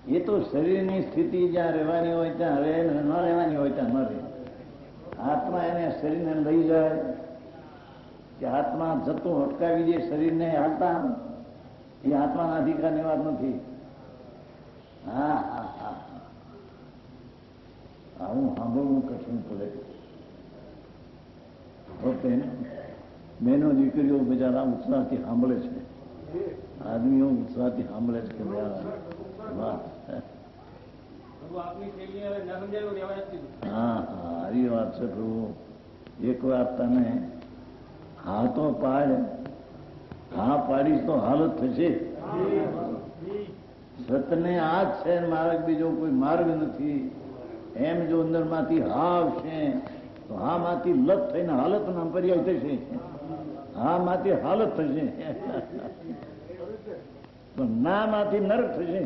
એ તો શરીરની સ્થિતિ જ્યાં રહેવાની હોય ત્યાં રહે, ન રહેવાની હોય ત્યાં ન રહે. આત્મા એને શરીરને લઈ જાય કે આત્મા જતું અટકાવી દે શરીરને હાલતા, એ આત્માના અધિકારની વાત નથી. આવું સાંભળવું કઠિન પડે. બહેનો દીકરીઓ બિચારા ઉત્સાહથી સાંભળે છે, આદમીઓ ઉત્સાહથી સાંભળે છે કે વાહ. હા હા, આવી વાત છે પ્રભુ. એક વાર તને હા તો પાડ, હા પાડીશ તો હાલત થશે. સતને આ જ છે માર્ગ, બીજો કોઈ માર્ગ નથી. એમ જો અંદરમાંથી હા આવશે તો હા માંથી લત થઈને હાલતના પર્યાય થશે. હા માંથી હાલત થશે, તો ના માંથી નરક થશે.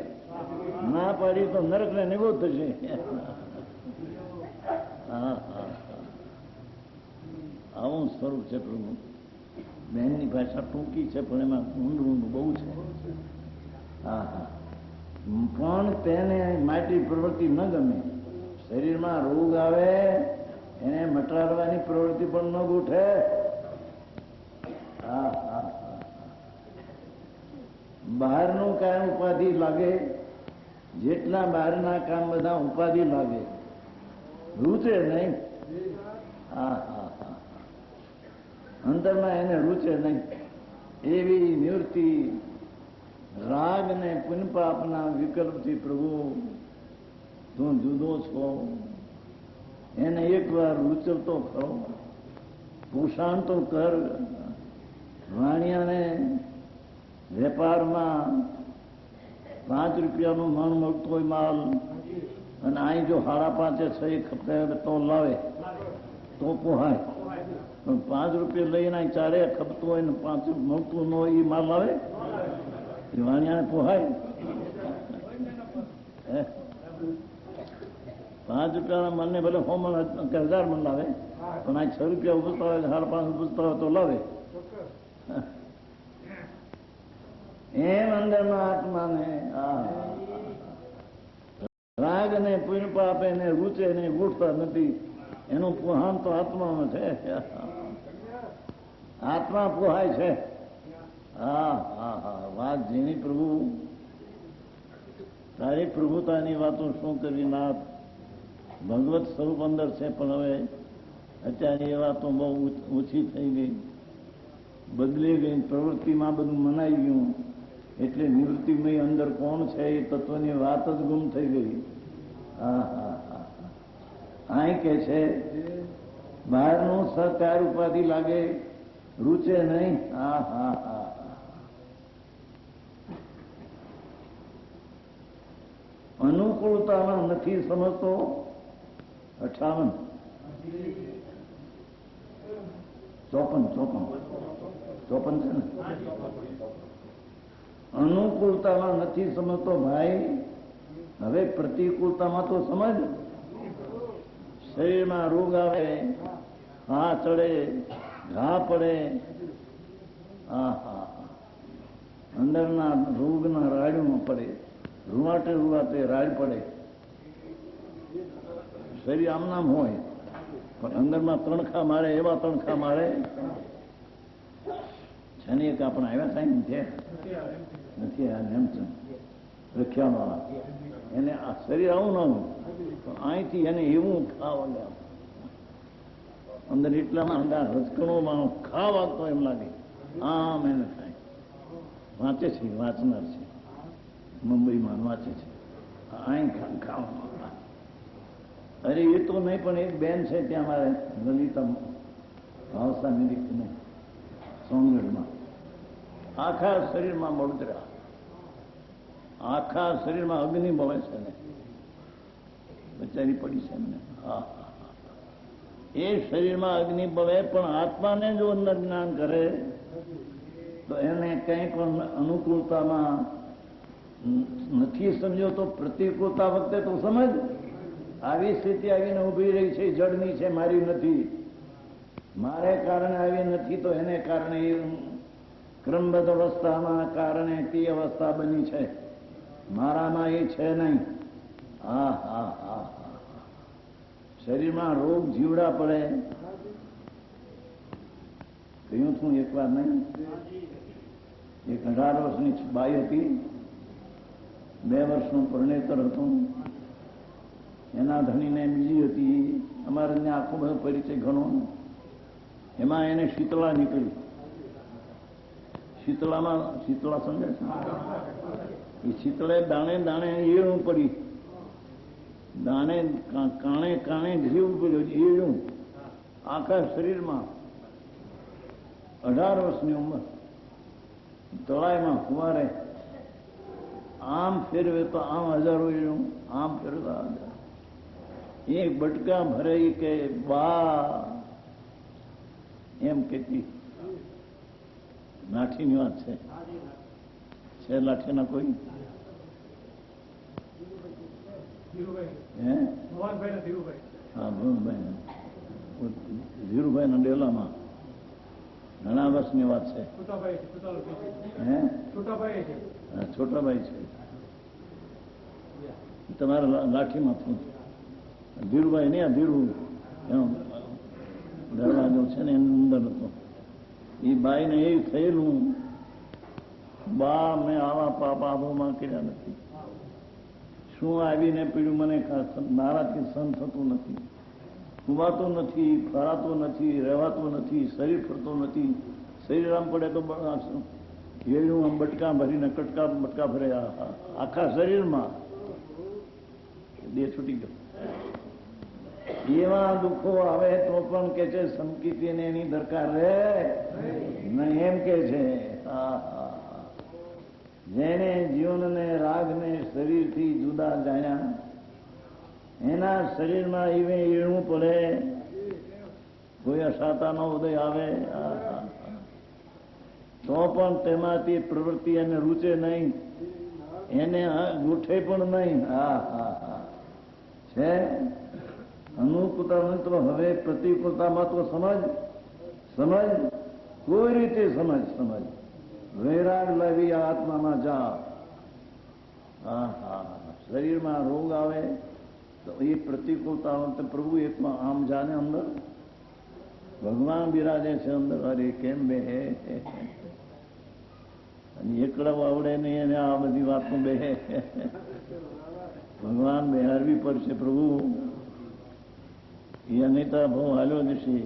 ના પાડી તો નરક ને નિગોદ થશે. હા હા, આવું સ્વરૂપ છે પ્રભુ. બહેનની ભાષા ટૂંકી છે પણ એમાં ઊંડું બહુ છે. હા હા, પણ તેને માટી પ્રવૃત્તિ ન ગમે. શરીરમાં રોગ આવે એને મટાડવાની પ્રવૃત્તિ પણ ન ગોઠે. હા હા, બહારનું કામ ઉપાધિ લાગે, જેટલા બહારના કામ બધા ઉપાધિ લાગે, રૂચે નહીં. હા હા હા, અંદરમાં એને રૂચે નહીં. એવી નિવૃત્તિ રાગ ને પુનપાપના વિકલ્પથી પ્રભુ તું જુદો છો. એને એકવાર રૂચવતો ખરો, પોષણ તો કર. વાણિયાને વેપારમાં 5 રૂપિયાનું મણ મળતો હોય માલ, અને અહીં જો 5.5 6 ખપે તો લાવે તો પોહાય. પણ 5 રૂપિયા લઈને 4 ખપતું હોય ને 5 મળતું ન હોય એ માલ લાવે, એ વાણિયાને પોહાય? 5 રૂપિયાના મનને ભલે 100 મણ કે 1000 મણ લાવે, પણ આ 6 રૂપિયા ઉપજતા હોય 5.5 ઉપજતા હોય તો લાવે. એમ અંદરના આત્માને રાગ ને પુણ્યપાપ એને રૂચે ને ગૂંઠતા નથી. એનું પોહાણ તો આત્મામાં છે. આત્મા પોહાય છે. હા હા હા, વાત જેની પ્રભુ. તારી પ્રભુતાની વાતો શું કરવી નાથ. ભગવત સ્વરૂપ અંદર છે પણ હવે અત્યારે એ વાતો બહુ ઓછી થઈ ગઈ, બદલી ગઈ. પ્રવૃત્તિમાં બધું મનાઈ ગયું એટલે નિવૃત્તિમય અંદર કોણ છે એ તત્વની વાત જ ગુમ થઈ ગઈ. હા હા હા, અહીં કે છે બહારનું સહકાર ઉપાધિ લાગે, રૂચે નહીં. હા હા હા, અનુકૂળતામાં નથી સમજતો. 58 54 છે ને. અનુકૂળતામાં નથી સમજતો ભાઈ. હવે પ્રતિકૂળતામાં તો સમજ. શરીરમાં રોગ આવે, હા ચડે, ઘા પડે, હા હા, અંદરના રોગના રાડમાં પડે, રૂવાટે રાડ પડે. શરીર આમ નામ હોય પણ અંદરમાં તણખા મારે, એવા તણખા મારે છે ને. એક આપણે આવ્યા સાહેબ છે નથી રખ્યાવાળા, એને આ શરીર આવું ના હોય તો અહીંથી એને એવું ખાવા અંદર એટલામાં અંદર રજકણો માણસ ખાવા એમ લાગે આમ એને થાય. વાંચે છે, વાંચનાર છે, મુંબઈમાં વાંચે છે. અહીં ખાવા. અરે એ તો નહીં, પણ એક બેન છે ત્યાં અમારે લલિતા ભાવસા નિરીક્ષને સોનગઢમાં, આખા શરીરમાં બળતરા, આખા શરીરમાં અગ્નિ બળે છે ને, બચારી પડી છે એમને. હા, એ શરીરમાં અગ્નિ બળે પણ આત્માને જો અંદર જ્ઞાન કરે તો એને કંઈ પણ અનુકૂળતામાં નથી સમજ્યો તો પ્રતિકૂળતા વખતે તો સમજ. આવી સ્થિતિ આવીને ઉભી રહી છે, જડની છે, મારી નથી. મારે કારણે આવી નથી તો એને કારણે ક્રમબદ્ધ અવસ્થામાં કારણે તે અવસ્થા બની છે. મારામાં એ છે નહીં. હા હા હા, શરીરમાં રોગ જીવડા પડે. કહ્યું છું એક વાર નહીં, એક 18 વર્ષની બાઈ હતી, 2 વર્ષનું પરણેતર હતું. એના ધણીને બીજી હતી. અમારે ત્યાં આખો બધો પરિચય ઘણો. એમાં એને શીતળા નીકળી. શીતળામાં શીતળા સમજે છે એ શીતળે દાણે દાણે ઈળું પડી, દાણે કાણે કાણે જીવ પડ્યો, ઈળું આખા શરીરમાં. 18 વર્ષની ઉંમર, તળાઈમાં ફુવારે આમ ફેરવે તો આમ હજારો ઈળું, આમ ફેરવતા એક બટકા ભરે કે બા એમ કેતી. લાઠીની વાત છે લાઠીના કોઈ હા ભુવનભાઈ ધીરુભાઈ ના ડેલામાં ઘણા વર્ષની વાત છે. છોટાભાઈ છે તમારા લાઠીમાં. ધીરુભાઈ ને ધીરુ એનો દરવાજો છે ને એની અંદર હતો. એ બાઈને એ થયેલું, બા મેં આવા પાપ આબોમાં કર્યા નથી. શું આવીને પીડ્યું મને મારાથી સહન થતું નથી. સુવાતું નથી, ફરાતું નથી, રહેવાતું નથી, શરીર ફરતું નથી. શરીર આમ પડે તો એનું આમ બટકા ભરીને કટકા બટકા ભરે આખા શરીરમાં. દેહ છૂટી ગયો. એવા દુઃખો આવે તો પણ કે છે સમકીતીને એની દરકાર રહે નહીં, એમ કે છે. જેને જીવનને રાગને શરીરથી જુદા જાણ્યા, એના શરીરમાં ઈવે ઈણું પડે. કોઈ અસાતાનો ઉદય આવે તો પણ તેમાંથી પ્રવૃત્તિ એને રૂચે નહીં, એને રૂઠે પણ નહીં. છે અનુકૂળતા તો હવે પ્રતિકૂળતામાં તો સમજ કોઈ રીતે સમજ વૈરાગ લાવી આત્મામાં જા. શરીરમાં રોગ આવે તો એ પ્રતિકૂળતા પ્રભુ એકમાં આમ જાને અંદર ભગવાન બિરાજે છે અંદર. અરે કેમ બે એકડા આવડે નહીં એને આ બધી વાતનું બે ભગવાન બેહારવી પડશે. પ્રભુ એ અનેતા ભાવ હાલ્યો જશે.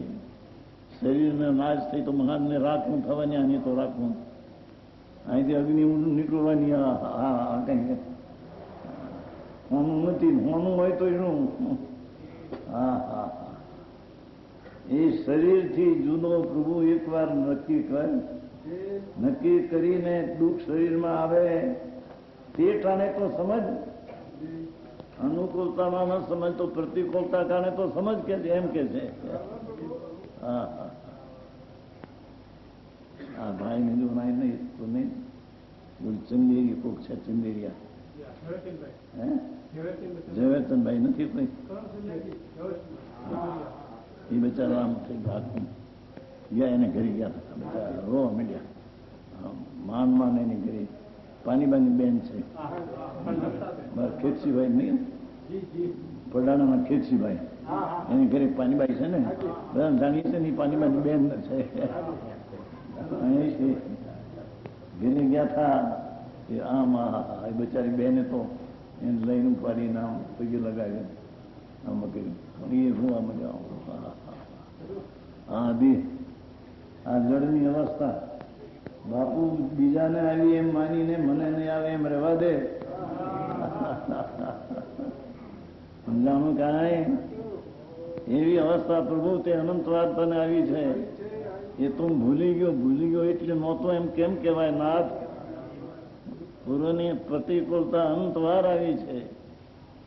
શરીરને નાશ થઈ તો મહાનને રાખવું થવાની, આને તો રાખવું. અહીંથી અગ્નિ નીકળવાની. કઈ હોનું નથી, હોનું હોય તો એનું. એ શરીરથી જુદો પ્રભુ એકવાર નક્કી કરીને દુઃખ શરીરમાં આવે તે ટાણે તો સમજ. અનુકૂળતામાં ન સમજ તો પ્રતિકૂળતા કારણે તો સમજ કે છે, એમ કે છે. હા ભાઈ ને જો નાય નહીં તો નહીં. ચંદેરી કોક છે, ચંદેરિયા ઝવેરચંદભાઈ નથી કોઈ. એ બચારા આમ થઈ ગયા, એને ઘરે ગયા હતા બચારા રોવા માંડ્યા. માન એની ઘરે પાનીબાની બેન છે, ખેતસીભાઈ નહીં, પડાણાના ખેતસીભાઈ, એની ઘરે પાનીબાઈ છે ને, બધા જાણીએ છે ને. પાનીબાની બેન છે. ઘરે ગયા હતા એ આમ એ બચારી બેને તો એને લઈને ઉપાડીને આમ પગે લગાવ્યો, આમ કર્યું. એ રોવા માંડ્યા. આ જળની અવસ્થા. બાપુ બીજાને આવી એમ માનીને મને નહીં આવે એમ રહેવા દે. સમજાણું કાંઈ એવી અવસ્થા પ્રભુ તે અનંતવાદ તને આવી છે. એ તું ભૂલી ગયો એટલે નહોતો એમ કેમ કહેવાય? નાથ, પૂર્વની પ્રતિકૂળતા અનંતવાર આવી છે.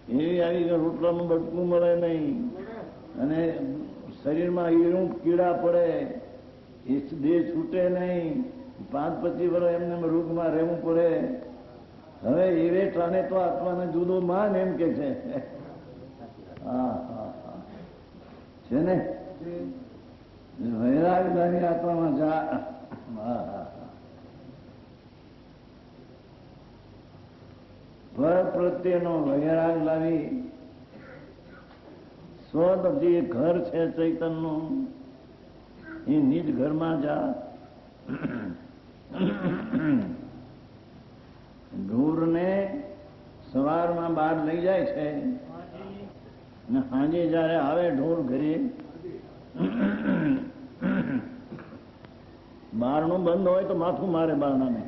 એવી આવી કે રોટલાનું બટકું મળે નહીં, અને શરીરમાં ઈરું કીડા પડે, એ દેહ છૂટે નહીં, 5-25 વર્ષ એમને રોગમાં રહેવું પડે. હવે એવે ટાણે તો આત્માને જુદો માન, એમ કે છે. છે ને વૈરાગદારી આત્મામાં જા. પર પ્રત્યેનો વૈરાગ લાવી સ્વદ જે ઘર છે ચૈતનનું, એ નિજ ઘરમાં જા. ઢોરને સવારમાં બહાર લઈ જાય છે અને સાંજે જયારે આવે ઢોર ઘરે, બારણું બંધ હોય તો માથું મારે બારણાને.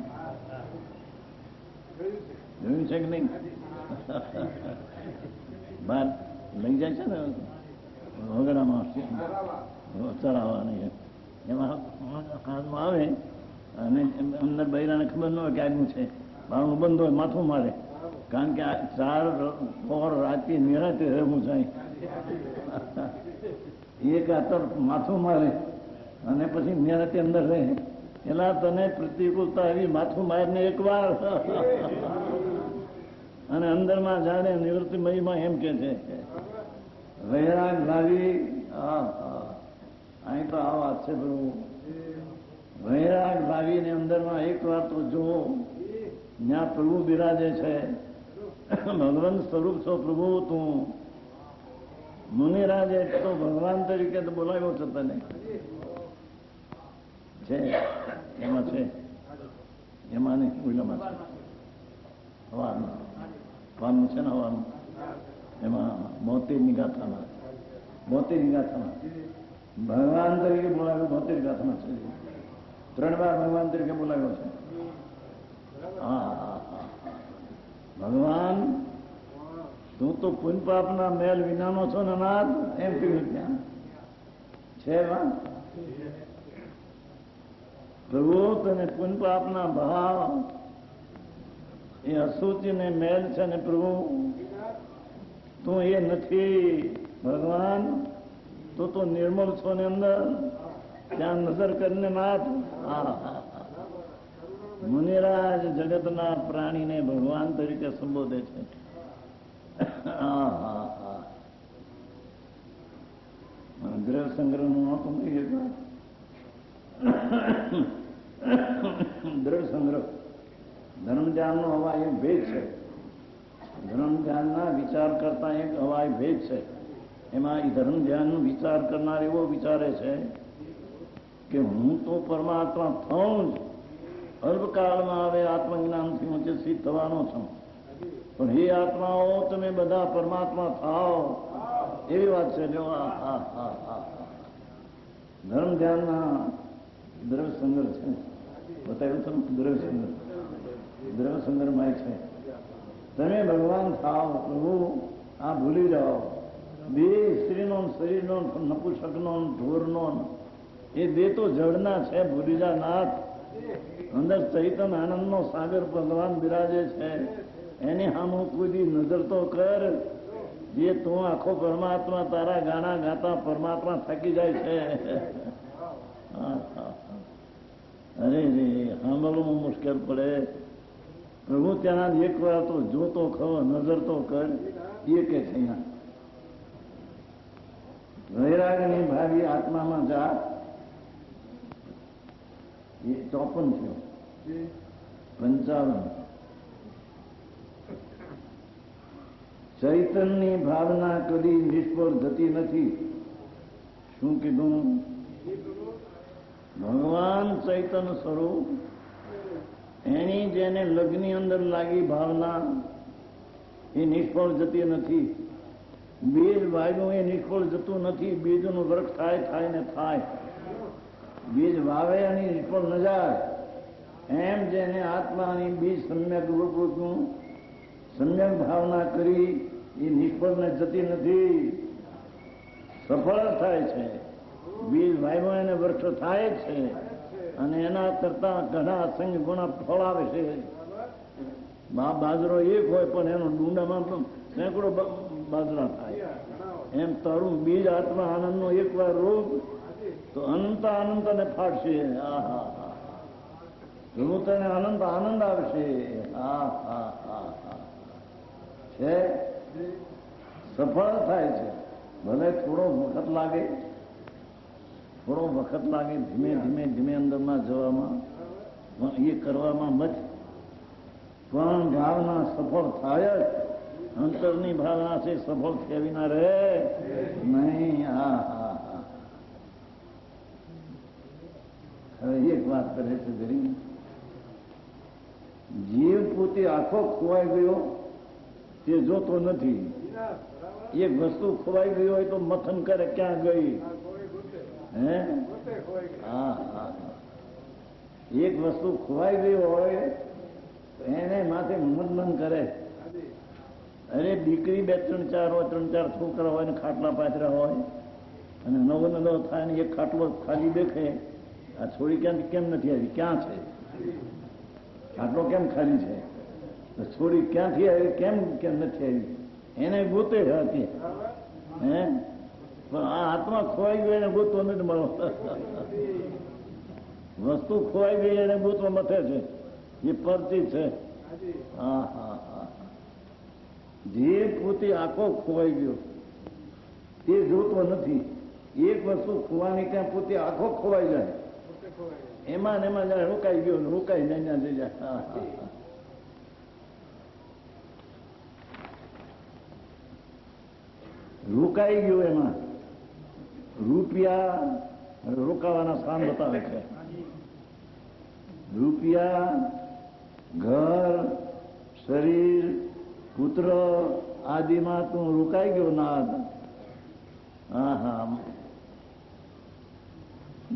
જોયું છે કે નહીં? બાર લઈ જાય છે ને વગડામાં ચરાવવાની, એમાં હાથમાં આવે અને અંદર બૈરાને ખબર ન હોય કે આગનું છે. બારણું બંધ હોય માથું મારે, કારણ કે આ 4 4 રાતે નિરાતે રહેવું જાય. એક આ તરફ માથું મારે અને પછી નિરાતે અંદર રહે. એલા તને પ્રતિકૂળતા એવી, માથું મારીને એકવાર અને અંદરમાં જાણે નિવૃત્તિ મયમાં એમ કે છે વૈરાગ લાવી. અહીં તો આ વાત છે પ્રભુ, વૈરાગ લાવીને અંદરમાં એકવાર તો જુઓ, જ્યાં પ્રભુ બિરાજે છે. ભગવાન સ્વરૂપ છો પ્રભુ તું. મુનિરાજે તો ભગવાન તરીકે તો બોલાવ્યો છે તને. છે એમાં છે, એમાં નહીં, ઓલામાં છે હવાનું. હવાનું છે ને હવાનું, એમાં 72ની ગાથામાં, 72ની ગાથામાં ભગવાન તરીકે બોલાવ્યો. 72 ગાથામાં છે, 3 વાર ભગવાન તરીકે બોલાવ્યો છે. હા, ભગવાન તું તો પુન પાપના મેલ વિનાનો છો ને નાથ, એમ કહ્યું ત્યાં છે. પ્રભુ તને પુન પાપના ભાવ એ અશુચિ ને મેલ છે ને પ્રભુ તું એ નથી. ભગવાન તું તો નિર્મળ છો ને અંદર, ત્યાં નજર કરીને નાથ. મુનિરાજ જગતના પ્રાણીને ભગવાન તરીકે સંબોધે છે. ગ્રહ સંગ્રહનું નહોતું નહીં. દ્રઢ સંગ્રહ ધર્મ ધ્યાનનો હવા એક ભેદ છે. ધર્મ ધ્યાનના વિચાર કરતા એક હવા ભેદ છે. એમાં એ ધર્મ ધ્યાનનો વિચાર કરનાર એવો વિચારે છે કે હું તો પરમાત્મા થઉં જ, અલ્પકાળમાં હવે આત્મજ્ઞાનથી હું સિદ્ધ થવાનો છું, પણ હે આત્માઓ તમે બધા પરમાત્મા થાઓ, એવી વાત છે. જો ધર્મ ધ્યાનના દ્રવ્ય સંગ્રહ છે, બતાવ્યું તમે. દ્રવ્ય સંગ્રહમાં છે તમે ભગવાન થાઓ પ્રભુ. આ ભૂલી જાઓ બે સ્ત્રીનો શરીરનો નપુંસકનો ઢોરનો એ બે તો જળના છે, ભૂલી જા નાથ. અંદર ચૈતન આનંદનો સાગર ભગવાન બિરાજે છે, એની સામે કોઈ નજર તો કર. જે તું આખો પરમાત્મા, તારા ગાણા ગાતા પરમાત્મા થાકી જાય છે. અરે રે, સાંભળવું મુશ્કેલ પડે. પ્રભુ ત્યાં એક વાર તો જોતો ખરો, નજર તો કર, એ કે છે. વૈરાગની ભાવી આત્મામાં જા. એ 54 થયો. 55 ચૈતનની ભાવના કદી નિષ્ફળ જતી નથી. શું કીધું? ભગવાન ચૈતન સ્વરૂપ, એની જેને લગ્નની અંદર લાગી ભાવના એ નિષ્ફળ જતી નથી. બીજ વાવ્યું એ નિષ્ફળ જતું નથી. બીજનું વૃક્ષ થાય ને થાય. બીજ વાવે અને નિષ્ફળ ન જાય. એમ જેને આત્માની બીજ સમ્યક રૂપનું સમ્યક ભાવના કરી એ નિષ્ફળ ને જતી નથી, સફળ થાય છે. બીજ વાવ્યું એને વૃક્ષ થાય છે અને એના કરતા ઘણા અસંખ્ય ગુણા ફળ આવે છે. બાજરો એક હોય પણ એનો ડુંડામાં સેંકડો બાજરા થાય. એમ તારું બીજ આત્મા આનંદનો એકવાર રૂપ તો અનંત આનંદને ફાટશે. હું તને અનંત આનંદ આવશે. છે સફળ થાય છે. ભલે થોડો વખત લાગે, ધીમે ધીમે અંદરમાં જવામાં, એ કરવામાં મત, પણ ભાવના સફળ થાય જ. અંતરની ભાવના છે, સફળ થયા વિના રહે નહીં. હવે એક વાત કરે છે ગરીબ, જીવ પોતે આખો ખોવાઈ ગયો તે જોતો નથી. એક વસ્તુ ખોવાઈ ગઈ હોય તો મથન કરે ક્યાં ગઈ. એક વસ્તુ ખોવાઈ ગઈ હોય તો એને માથે મન કરે. અરે દીકરી 2-3-4 હોય, 3-4 છોકરા હોય ને ખાટલા પાથરા હોય અને નવો થાય ને એક ખાટલો ખાલી દેખે, આ છોડી ક્યાંથી કેમ નથી આવી, ક્યાં છે ખાટલો, કેમ ખાલી છે, છોડી ક્યાંથી આવી, કેમ નથી આવી, એને ગોતે હતી. હે પણ આ આત્મા ખોવાઈ ગયો એને ગોતવો નથી મળો. વસ્તુ ખોવાઈ ગઈ એને ગોતવા મથે છે, એ પરથી છે. હા હા હા, જે પોતે આખો ખોવાઈ ગયો તે જોતો નથી. એક વસ્તુ ખોવાની ત્યાં પોતે આખો ખોવાઈ જાય, એમાં ને એમાં જાય રોકાઈ ગયો, રોકાઈ ત્યાં જઈ જાય. રોકાઈ ગયો એમાં. રૂપિયા રોકાવાના સ્થાન બતાવે છે. રૂપિયા, ઘર, શરીર, પુત્ર આદિમાં તું રોકાઈ ગયો નાદ. હા હા,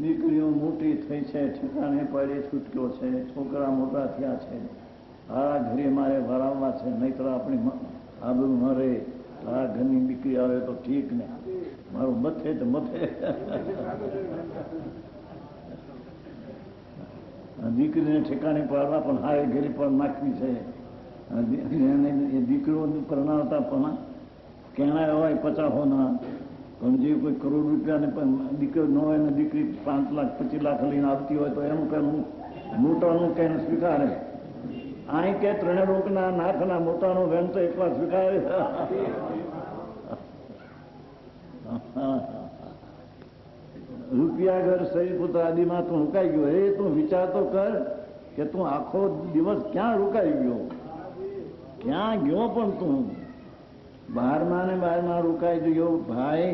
દીકરીઓ મોટી થઈ છે, ઠેકાણે પડે છૂટક્યો છે, છોકરા મોટા થયા છે, આ ઘરે મારે ભરાવવા છે, નહીતર આપણી આબરૂ ન રહે. આ ઘરની દીકરી આવે તો ઠીક ને, મારું મથે તો મથે. દીકરીને ઠેકાણે પાડવા પણ હારે ઘરે પણ નાખવી છે. એ દીકરીઓ પરણાવતા પણ કેણા હોય 50 ના, પણ જે કોઈ કરોડ રૂપિયાને પણ દીકરો ન હોય ને દીકરી 5 લાખ 25 લાખ લઈને આવતી હોય તો એનું પેલું મોટાનું કઈ સ્વીકારે. અહીં કે 3 રોકના નાથના મોટાનો વેન તો એકવાર સ્વીકારે. રૂપિયા, ઘર, શરીર, પુત્ર આદિમાં તું રોકાઈ ગયો. એ તું વિચાર તો કર કે તું આખો દિવસ ક્યાં રોકાઈ ગયો, ક્યાં ગયો. પણ તું બહારમાં ને બહારમાં રોકાઈ ગયો. ભાઈ,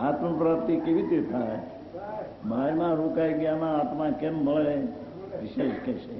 આત્મ પ્રાપ્તિ કેવી રીતે થાય? બહારમાં રોકાઈ ગયામાં આત્મા કેમ મળે? વિશેષ કહેશે.